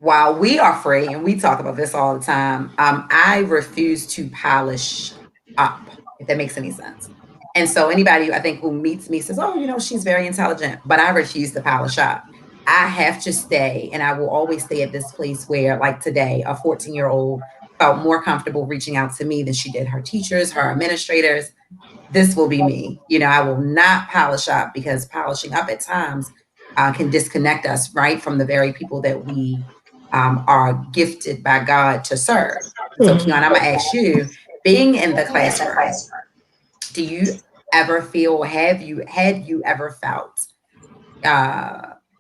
S2: while we are free, and we talk about this all the time, I refuse to polish up, if that makes any sense. And so anybody, I think, who meets me says, oh, she's very intelligent, but I refuse to polish up. I have to stay, and I will always stay at this place where, like today, a 14-year-old felt more comfortable reaching out to me than she did her teachers, her administrators. This will be me. I will not polish up, because polishing up at times can disconnect us, right, from the very people that we are gifted by God to serve. So, Keon, I'm going to ask you, being in the classroom, do you ever feel, had you ever felt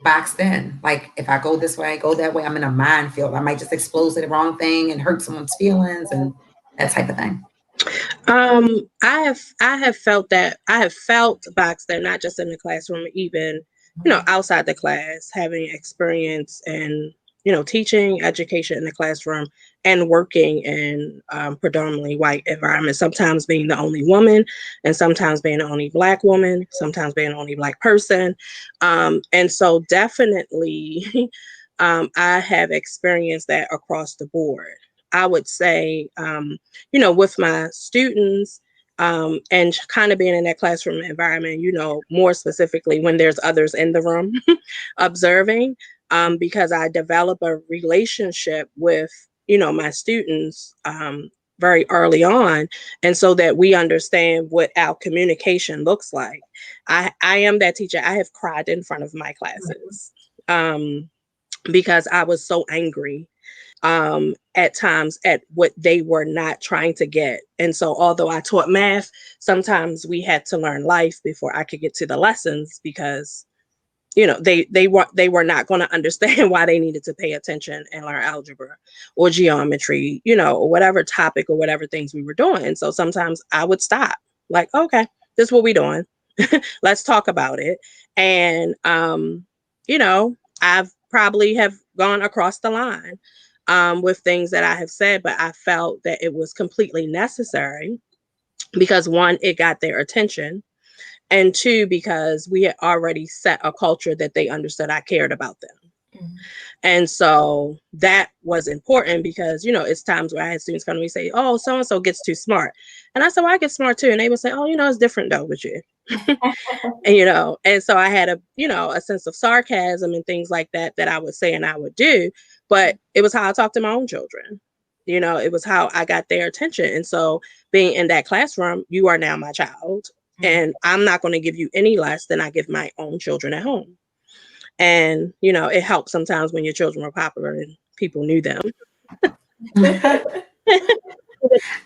S2: boxed in? Like, if I go this way, go that way, I'm in a minefield. I might just explode to the wrong thing and hurt someone's feelings and that type of thing.
S1: I have felt that. I have felt boxed in, not just in the classroom, even outside the class, having experience in teaching education in the classroom and working in predominantly white environments, sometimes being the only woman, and sometimes being the only Black woman, sometimes being the only Black person. And so definitely I have experienced that across the board. I would say, with my students, and kind of being in that classroom environment, more specifically when there's others in the room observing, because I develop a relationship with, my students very early on. And so that we understand what our communication looks like. I am that teacher. I have cried in front of my classes because I was so angry at times at what they were not trying to get. And so although I taught math, sometimes we had to learn life before I could get to the lessons, because they were not going to understand why they needed to pay attention and learn algebra or geometry, or whatever topic or whatever things we were doing. And so sometimes I would stop, like, okay, this is what we're doing. Let's talk about it. And I've probably have gone across the line with things that I have said, but I felt that it was completely necessary because, one, it got their attention, and two, because we had already set a culture that they understood I cared about them. And so that was important because, it's times where I had students come to me and say, oh, so-and-so gets too smart. And I said, well, I get smart too. And they would say, oh, it's different though with you. And, and so I had a sense of sarcasm and things like that I would say and I would do, but it was how I talked to my own children. It was how I got their attention. And so being in that classroom, you are now my child, and I'm not going to give you any less than I give my own children at home. And, it helped sometimes when your children were popular and people knew them.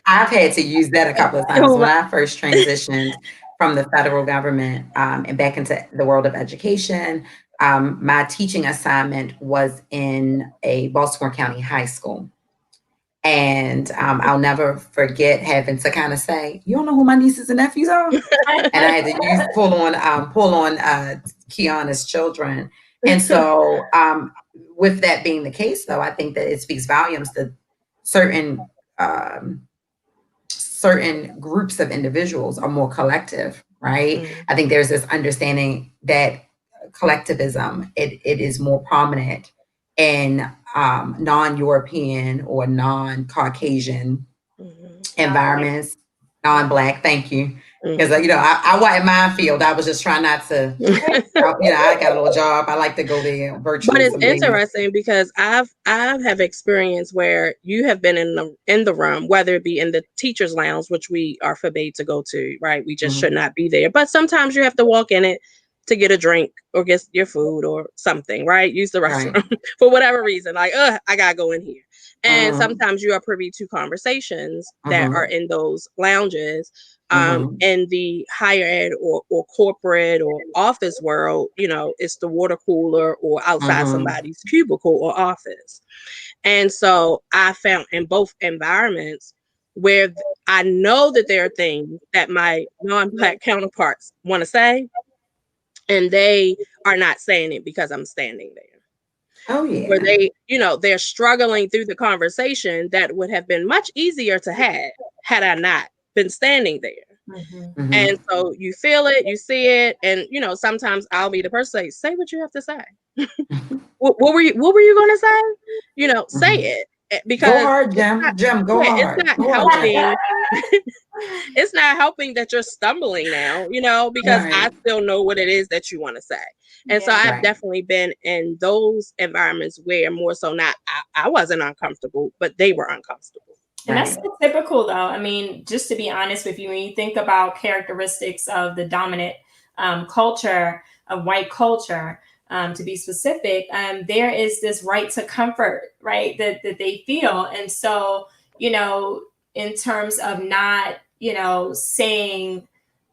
S2: I've had to use that a couple of times when I first transitioned from the federal government and back into the world of education. My teaching assignment was in a Baltimore County high school. And I'll never forget having to kind of say, you don't know who my nieces and nephews are? And I had to pull on Kiana's children. And so with that being the case, though, I think that it speaks volumes to certain groups of individuals are more collective, right? I think there's this understanding that collectivism, it is more prominent in non-European or non-Caucasian environments, non-Black. Thank you. Because, I wasn't in my field. I was just trying not to, I got a little job. I like to go there virtually.
S1: But it's interesting because I have experience where you have been in the room, whether it be in the teacher's lounge, which we are forbade to go to, right? We just should not be there. But sometimes you have to walk in it to get a drink or get your food or something, right? Use the
S2: Right.
S1: restroom for whatever reason. Like, I gotta go in here. And
S2: Mhm.
S1: sometimes you are privy to conversations that are
S2: Mhm.
S1: in those lounges.
S2: Mhm.
S1: In the higher ed or corporate or office world, it's the water cooler or outside
S2: Mhm.
S1: somebody's cubicle or office. And so I found in both environments where I know that there are things that my non-Black counterparts want to say, and they are not saying it because I'm standing there.
S2: Oh
S1: Where
S2: yeah.
S1: they're struggling through the conversation that would have been much easier to have had I not been standing there.
S3: Mhm.
S2: Mhm.
S1: And so you feel it, you see it, and sometimes I'll be the person say what you have to say. What were you gonna say? Say
S2: Mhm.
S1: it.
S2: Go
S1: Because
S2: hard,
S1: it's not,
S2: Jim. Jim, go
S1: yeah, it's
S2: hard.
S1: not
S2: Go hard, Jim.
S1: helping. It's not helping that you're stumbling now, because I
S2: Right.
S1: still know what it is that you want to say. And so
S3: Yeah.
S1: I've
S2: Right.
S1: definitely been in those environments where more so not I wasn't uncomfortable, but they were uncomfortable.
S3: And that's
S2: Right.
S3: so typical, though. I mean, just to be honest with you, when you think about characteristics of the dominant culture, of white culture, to be specific, there is this right to comfort, right, that they feel. And so, you know, in terms of not,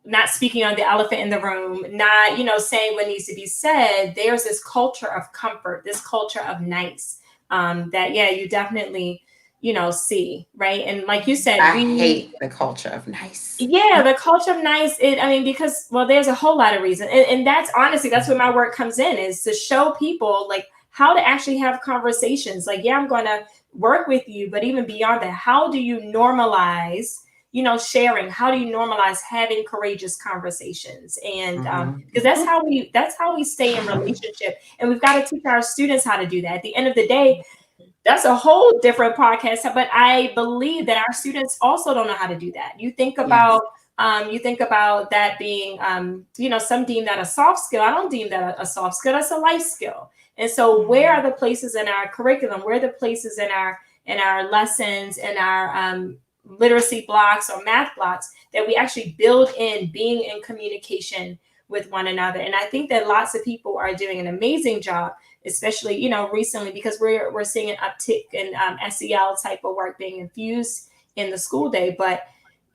S3: not speaking on the elephant in the room, not, saying what needs to be said, there's this culture of comfort, this culture of nice, that, yeah, you definitely see, right? And like you said,
S2: I hate the culture of nice.
S3: yeah, the culture of nice, I mean, because, well, there's a whole lot of reasons. And that's honestly, that's where my work comes in, is to show people like how to actually have conversations. Like, yeah, I'm going to work with you, but even beyond that, how do you normalize, sharing? How do you normalize having courageous conversations? And
S2: Mhm.
S3: because that's how we stay in relationship. And we've got to teach our students how to do that. At the end of the day, that's a whole different podcast, but I believe that our students also don't know how to do that.
S2: Yes.
S3: You think about that being, some deem that a soft skill. I don't deem that a soft skill. That's a life skill. And so, where are the places in our curriculum? Where are the places in our lessons, in our literacy blocks or math blocks that we actually build in being in communication with one another? And I think that lots of people are doing an amazing job, especially recently, because we're seeing an uptick in SEL type of work being infused in the school day. But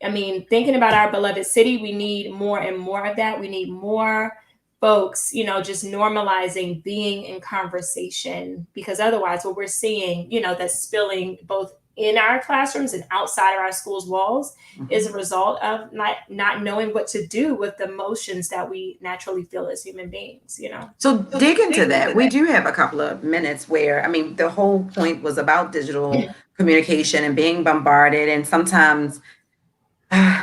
S3: I mean, thinking about our beloved city, we need more and more of that. We need more folks, just normalizing being in conversation, because otherwise, what we're seeing, that's spilling both in our classrooms and outside of our schools' walls is a
S2: Mhm.
S3: result of not knowing what to do with the emotions that we naturally feel as human beings.
S2: So dig into that. We do have a couple of minutes where, I mean, the whole point was about digital communication and being bombarded. And sometimes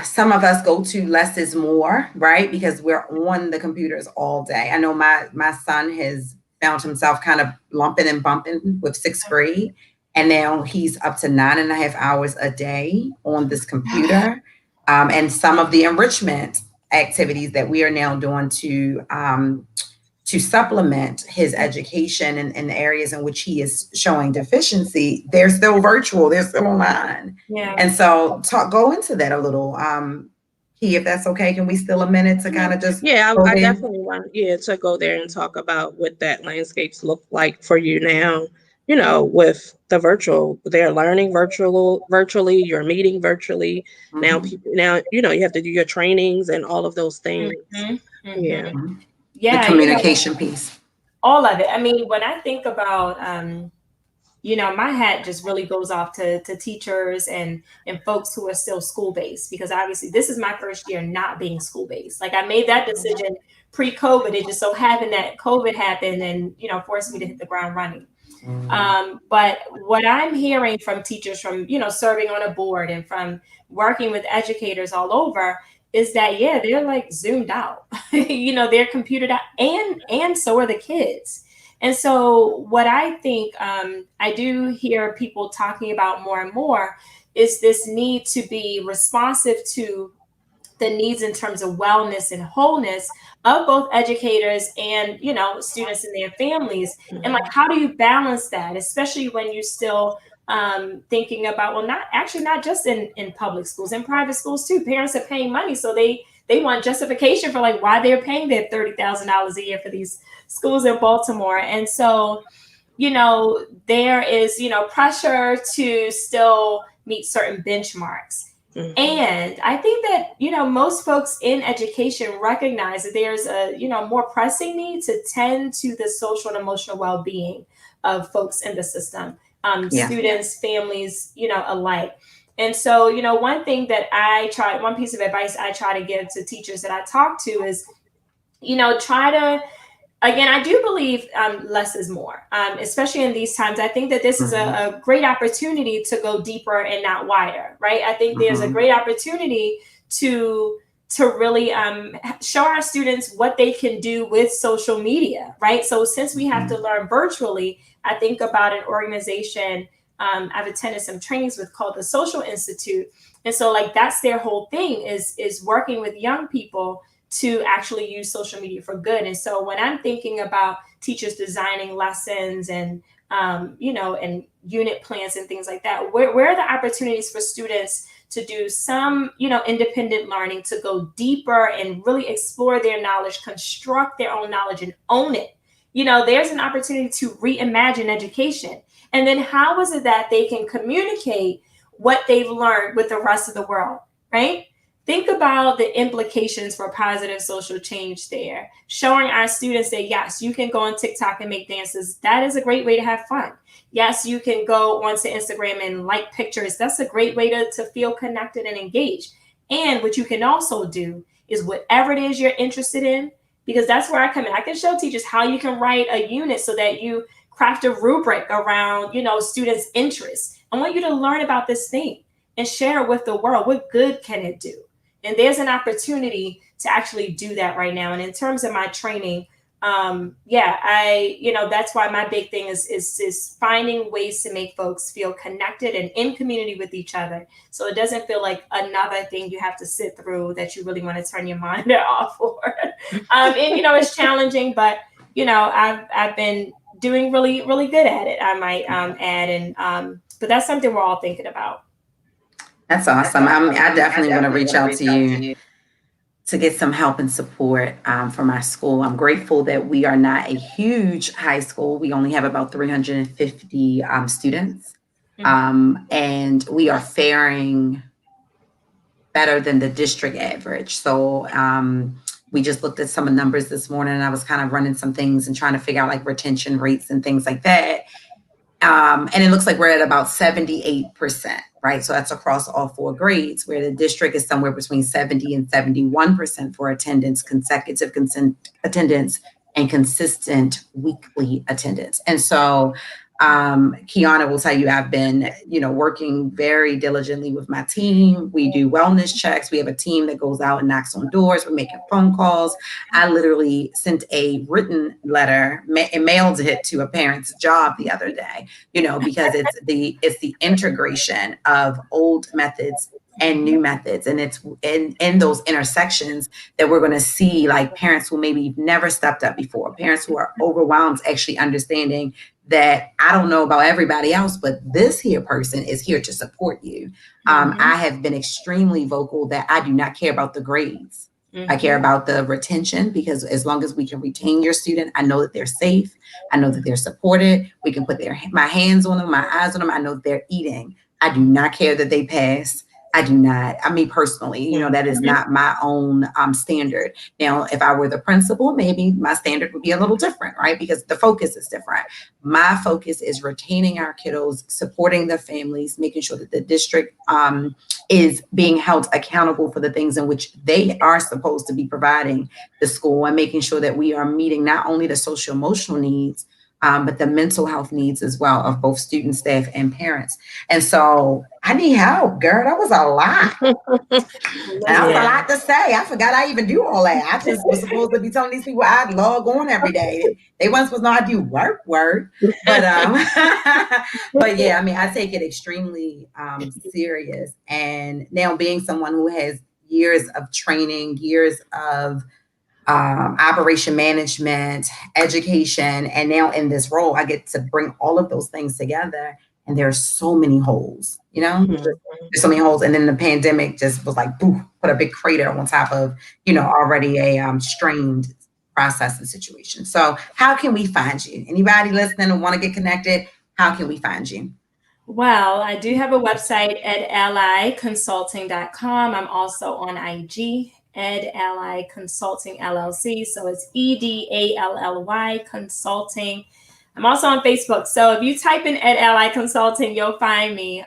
S2: some of us go to less is more, right? Because we're on the computers all day. I know my son has found himself kind of lumping and bumping with sixth grade. And now he's up to 9.5 hours a day on this computer. And some of the enrichment activities that we are now doing to supplement his education in the areas in which he is showing deficiency, they're still virtual, they're still online.
S3: Yeah.
S2: And so go into that a little. Key, if that's okay, can we steal a minute to kind of just
S1: Yeah,
S2: go
S1: I
S2: there?
S1: definitely want to go there and talk about what that landscapes look like for you now. With the virtual, they're learning virtually, you're meeting virtually. Now
S2: Mhm.
S1: people now, you have to do your trainings and all of those things.
S3: Hmm.
S1: Yeah.
S3: Hmm.
S2: Mhm. The
S3: Yeah,
S2: communication piece.
S3: all of it. I mean, when I think about, my hat just really goes off to teachers and folks who are still school based, because obviously this is my first year not being school based. Like, I made that decision pre-COVID. It just so happened that COVID happened and forced me to hit the ground running.
S2: Mhm.
S3: But what I'm hearing from teachers, from serving on a board and from working with educators all over, is that, yeah, they're like zoomed out. They're computered out, and so are the kids. And so what I think, I do hear people talking about more and more, is this need to be responsive to the needs in terms of wellness and wholeness of both educators and students and their families. And like, how do you balance that, especially when you're still thinking about, well, not just in public schools, in private schools too, parents are paying money, so they they want justification for like why they're paying their $30,000 a year for these schools in Baltimore. And so, there is, pressure to still meet certain benchmarks. Mm-hmm. And I think that, most folks in education recognize that there's a, more pressing need to tend to the social and emotional well-being of folks in the system, students, families, alike. And so, one thing that one piece of advice I try to give to teachers that I talk to is, try to, again, I do believe less is more, especially in these times. I think that this is a great opportunity to go deeper and not wider, right? I think there's a great opportunity to really show our students what they can do with social media, right? So since we have to learn virtually, I think about an organization I've attended some trainings with called the Social Institute. And so like that's their whole thing is working with young people to actually use social media for good. And so when I'm thinking about teachers designing lessons and, and unit plans and things like that, where are the opportunities for students to do some, independent learning, to go deeper and really explore their knowledge, construct their own knowledge and own it? There's an opportunity to reimagine education. And then how is it that they can communicate what they've learned with the rest of the world, right? Think about the implications for positive social change there. Showing our students that, yes, you can go on TikTok and make dances. That is a great way to have fun. Yes, you can go onto Instagram and like pictures. That's a great way to feel connected and engaged. And what you can also do is whatever it is you're interested in, because that's where I come in. I can show teachers how you can write a unit so that you craft a rubric around, students' interests. I want you to learn about this thing and share it with the world. What good can it do? And there's an opportunity to actually do that right now. And in terms of my training, that's why my big thing is finding ways to make folks feel connected and in community with each other. So it doesn't feel like another thing you have to sit through that you really want to turn your mind off for. It's challenging, but, I've been doing really, really good at it, I might add. And but that's something we're all thinking about.
S2: That's awesome. I definitely want to reach out to you to get some help and support from our school. I'm grateful that we are not a huge high school. We only have about 350 students. And we are faring better than the district average. So we just looked at some of the numbers this morning, and I was kind of running some things and trying to figure out like retention rates and things like that. And it looks like we're at about 78%, right? So that's across all 4 grades, where the district is somewhere between 70 and 71% for attendance, consecutive attendance, and consistent weekly attendance. And so Kiana will tell you, I've been, working very diligently with my team. We do wellness checks. We have a team that goes out and knocks on doors. We're making phone calls. I literally sent a written letter and mailed it to a parent's job the other day, because it's the integration of old methods and new methods. And it's in those intersections that we're going to see like parents who maybe never stepped up before, parents who are overwhelmed, actually understanding that I don't know about everybody else, but this here person is here to support you. I have been extremely vocal that I do not care about the grades. I care about the retention, because as long as we can retain your student, I know that they're safe. I know that they're supported. We can put my hands on them, my eyes on them. I know that they're eating. I do not care that they pass. I do not. I mean, personally, that is not my own standard. Now, if I were the principal, maybe my standard would be a little different, right? Because the focus is different. My focus is retaining our kiddos, supporting their families, making sure that the district is being held accountable for the things in which they are supposed to be providing the school, and making sure that we are meeting not only the social emotional needs, but the mental health needs as well of both students, staff, and parents. And so I need help, girl. That was a lot. That was a lot to say. I forgot I even do all that. I just was supposed to be telling these people I'd log on every day. They weren't supposed to know how to do work. But but yeah, I mean, I take it extremely serious. And now being someone who has years of training, years of operation management, education, and now in this role, I get to bring all of those things together and there are so many holes,
S1: Mhm.
S2: there's so many holes. And then the pandemic just was like, boo, put a big crater on top of, already a strained process and situation. So how can we find you? Anybody listening and want to get connected? How can we find you?
S3: Well, I do have a website, edallyconsulting.com. I'm also on IG, Ed Ally Consulting LLC. So it's EDALLY Consulting. I'm also on Facebook. So if you type in Ed Ally Consulting, you'll find me.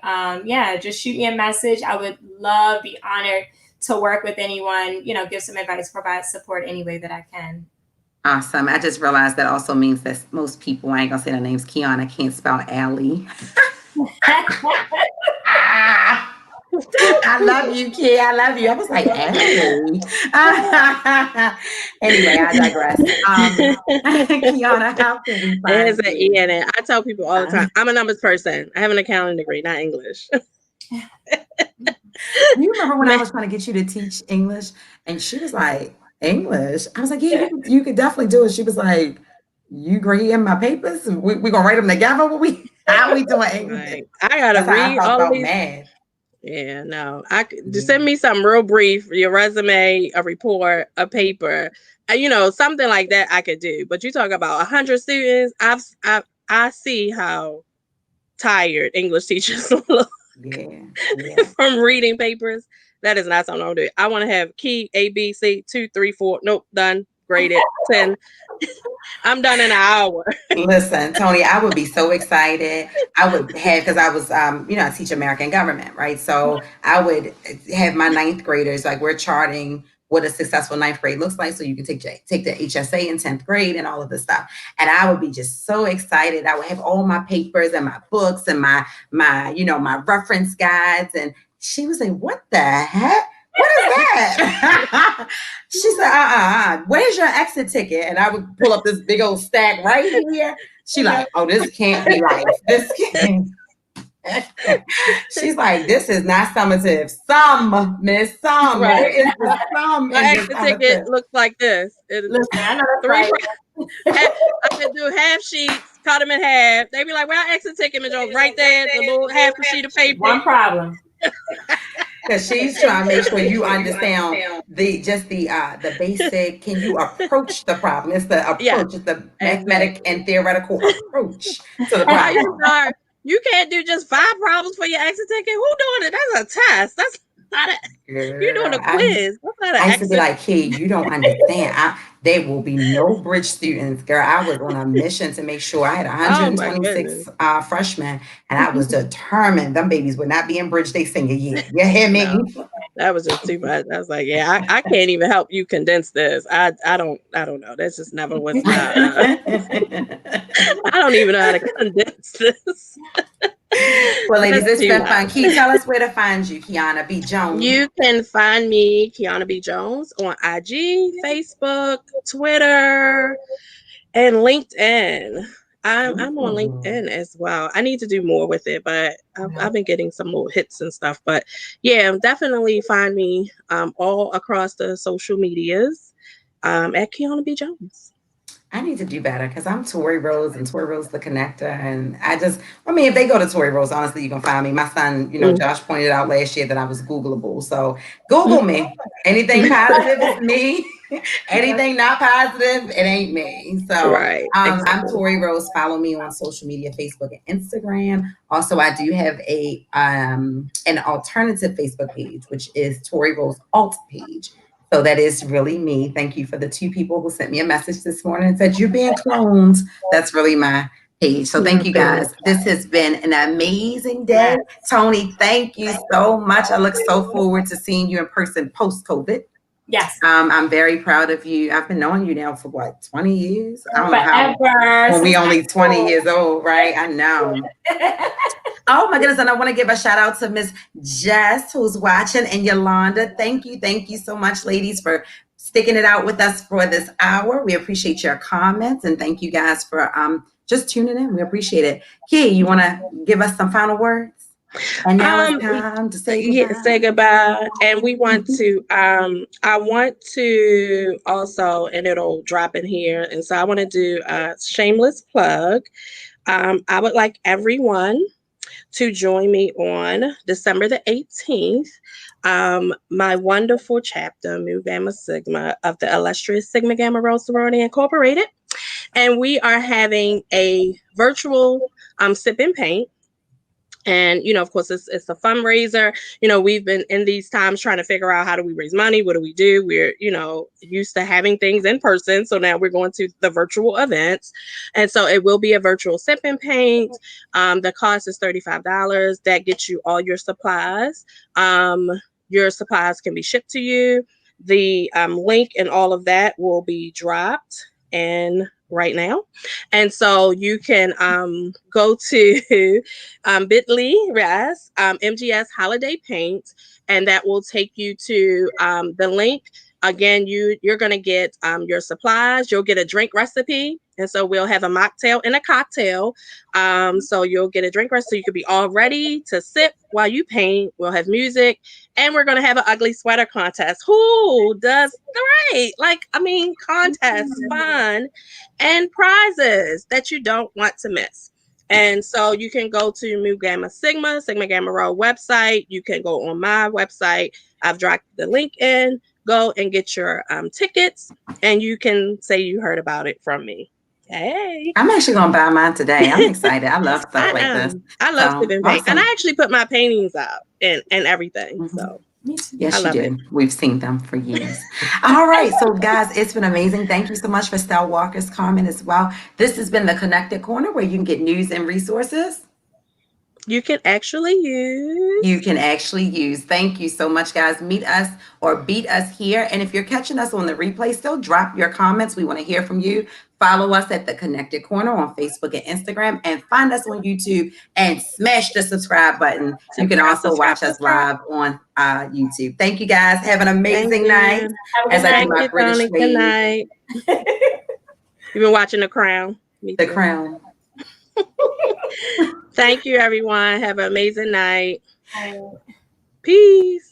S3: Just shoot me a message. I would love, be honored to work with anyone, give some advice, provide support any way that I can.
S2: Awesome. I just realized that also means that most people, I ain't gonna say their names, Kiana, can't spell Allie. I love you, Key. I love you. I was like, Allie. Anyway, I digress. Kiana, how can we find
S1: There's an E in it. I tell people all the time, I'm a numbers person. I have an accounting degree, not English.
S2: You remember when I was trying to get you to teach English, and she was like, English? I was like, yeah, you could definitely do it. She was like, you agree in my papers? We gonna write them together? How we doing English?
S1: Right. I gotta read all of these.
S2: Math.
S1: Yeah, no. Just send me something real brief, your resume, a report, a paper, something like that I could do. But you talk about 100 students, I see how tired English teachers look.
S2: Yeah.
S1: From reading papers. That is not something I want to do. I want to have key A, B, C, 2, 3, 4. Nope, done. Graded. 10. I'm done in an hour.
S2: Listen, Tony, I would be so excited. I would have, because I was, I teach American government, right? So I would have my ninth graders, like we're charting what a successful ninth grade looks like. So you can take the HSA in 10th grade and all of this stuff. And I would be just so excited. I would have all my papers and my books and my reference guides. And she would say, what the heck? What is that? She said, where's your exit ticket? And I would pull up this big old stack right here. She like, oh, this can't be life. This can't. She's like, this is not summative. Some, miss, some.
S1: Right.
S2: Where is the sum?
S1: My exit ticket looks like this.
S3: Listen, I know that's right.
S1: I could do half sheets, cut them in half. They be like, well, exit ticket, Joe, right there, the little half a sheet of paper.
S3: One problem.
S2: Because she's trying to make sure you understand the basic. Can you approach the problem? It's the approach. It's the mathematic and theoretical approach to the problem.
S1: You can't do just 5 problems for your exit ticket. Who doing it? That's a test. That's not a. You're doing a quiz.
S2: I used to be like, kid, you don't understand. There will be no bridge students. Girl, I was on a mission to make sure I had 126 freshmen, and I was determined them babies would not be in bridge their senior year. You hear me?
S1: No, that was just too much. I was like, yeah, I can't even help you condense this. I don't know. That's just never was. I don't even know how to condense this.
S2: Well, ladies, it's been fun. Key, tell us where to find you, Kiana B. Jones.
S1: You can find me, Kiana B. Jones, on IG, Facebook, Twitter, and LinkedIn. I'm on LinkedIn as well. I need to do more with it, but I've been getting some more hits and stuff. But yeah, definitely find me all across the social medias at Kiana B. Jones.
S2: I need to do better because I'm Tori Rose and Tori Rose the Connector. And if they go to Tori Rose, honestly, you can find me. My son, Josh pointed out last year that I was Googleable. So Google me. Anything positive is me. Anything not positive, it ain't me. So I'm Tori Rose. Follow me on social media, Facebook and Instagram. Also, I do have an alternative Facebook page, which is Tori Rose Alt page. So that is really me. Thank you for the 2 people who sent me a message this morning and said, you're being cloned. That's really my page. So thank you guys. This has been an amazing day. Tony, thank you so much. I look so forward to seeing you in person post-COVID.
S3: Yes.
S2: I'm very proud of you. I've been knowing you now for 20 years? I don't know how. When we only 20 years old, right? I know. Oh my goodness. And I want to give a shout out to Miss Jess who's watching, and Yolanda. Thank you so much, ladies, for sticking it out with us for this hour. We appreciate your comments, and thank you guys for just tuning in. We appreciate it. Key, you want to give us some final words? And now it's time to say goodbye.
S1: Yeah, say goodbye. And we want to, I want to also, and it'll drop in here. And so I want to do a shameless plug. I would like everyone to join me on December the 18th. My wonderful chapter, Mu Gamma Sigma, of the illustrious Sigma Gamma Rho Sorority Incorporated. And we are having a virtual sip and paint. And, of course, it's a fundraiser. We've been in these times trying to figure out how do we raise money? What do we do? We're, used to having things in person. So now we're going to the virtual events. And so it will be a virtual sip and paint. The cost is $35. That gets you all your supplies. Your supplies can be shipped to you. The link and all of that will be dropped in right now. And so you can go to bit.ly MGS Holiday Paint, and that will take you to the link. Again, you're going to get your supplies. You'll get a drink recipe. And so we'll have a mocktail and a cocktail. So you'll get a drink recipe. So you could be all ready to sip while you paint. We'll have music. And we're going to have an ugly sweater contest. Who does right? Contests, fun, and prizes that you don't want to miss. And so you can go to Mu Gamma Sigma, Sigma Gamma Rho website. You can go on my website. I've dropped the link in. Go and get your tickets, and you can say you heard about it from me. Hey.
S2: I'm actually going to buy mine today. I'm excited. I love stuff like this.
S1: I love sip and paint.
S2: Awesome.
S1: And I actually put my paintings out and everything. Mm-hmm. So
S2: yes, you do. We've seen them for years. All right. So, guys, it's been amazing. Thank you so much for Stella Walker's comment as well. This has been the Connected Corner, where you can get news and resources
S1: you can actually use.
S2: Thank you so much, guys. Meet us or beat us here. And if you're catching us on the replay, still drop your comments. We want to hear from you. Follow us at the Connected Corner on Facebook and Instagram, and find us on YouTube and smash the subscribe button. You can also watch us live on YouTube. Thank you, guys. Have an amazing night.
S1: As I do my British wave. Good night. You've been watching The Crown.
S2: The Crown.
S1: Thank you, everyone. Have an amazing night. Peace.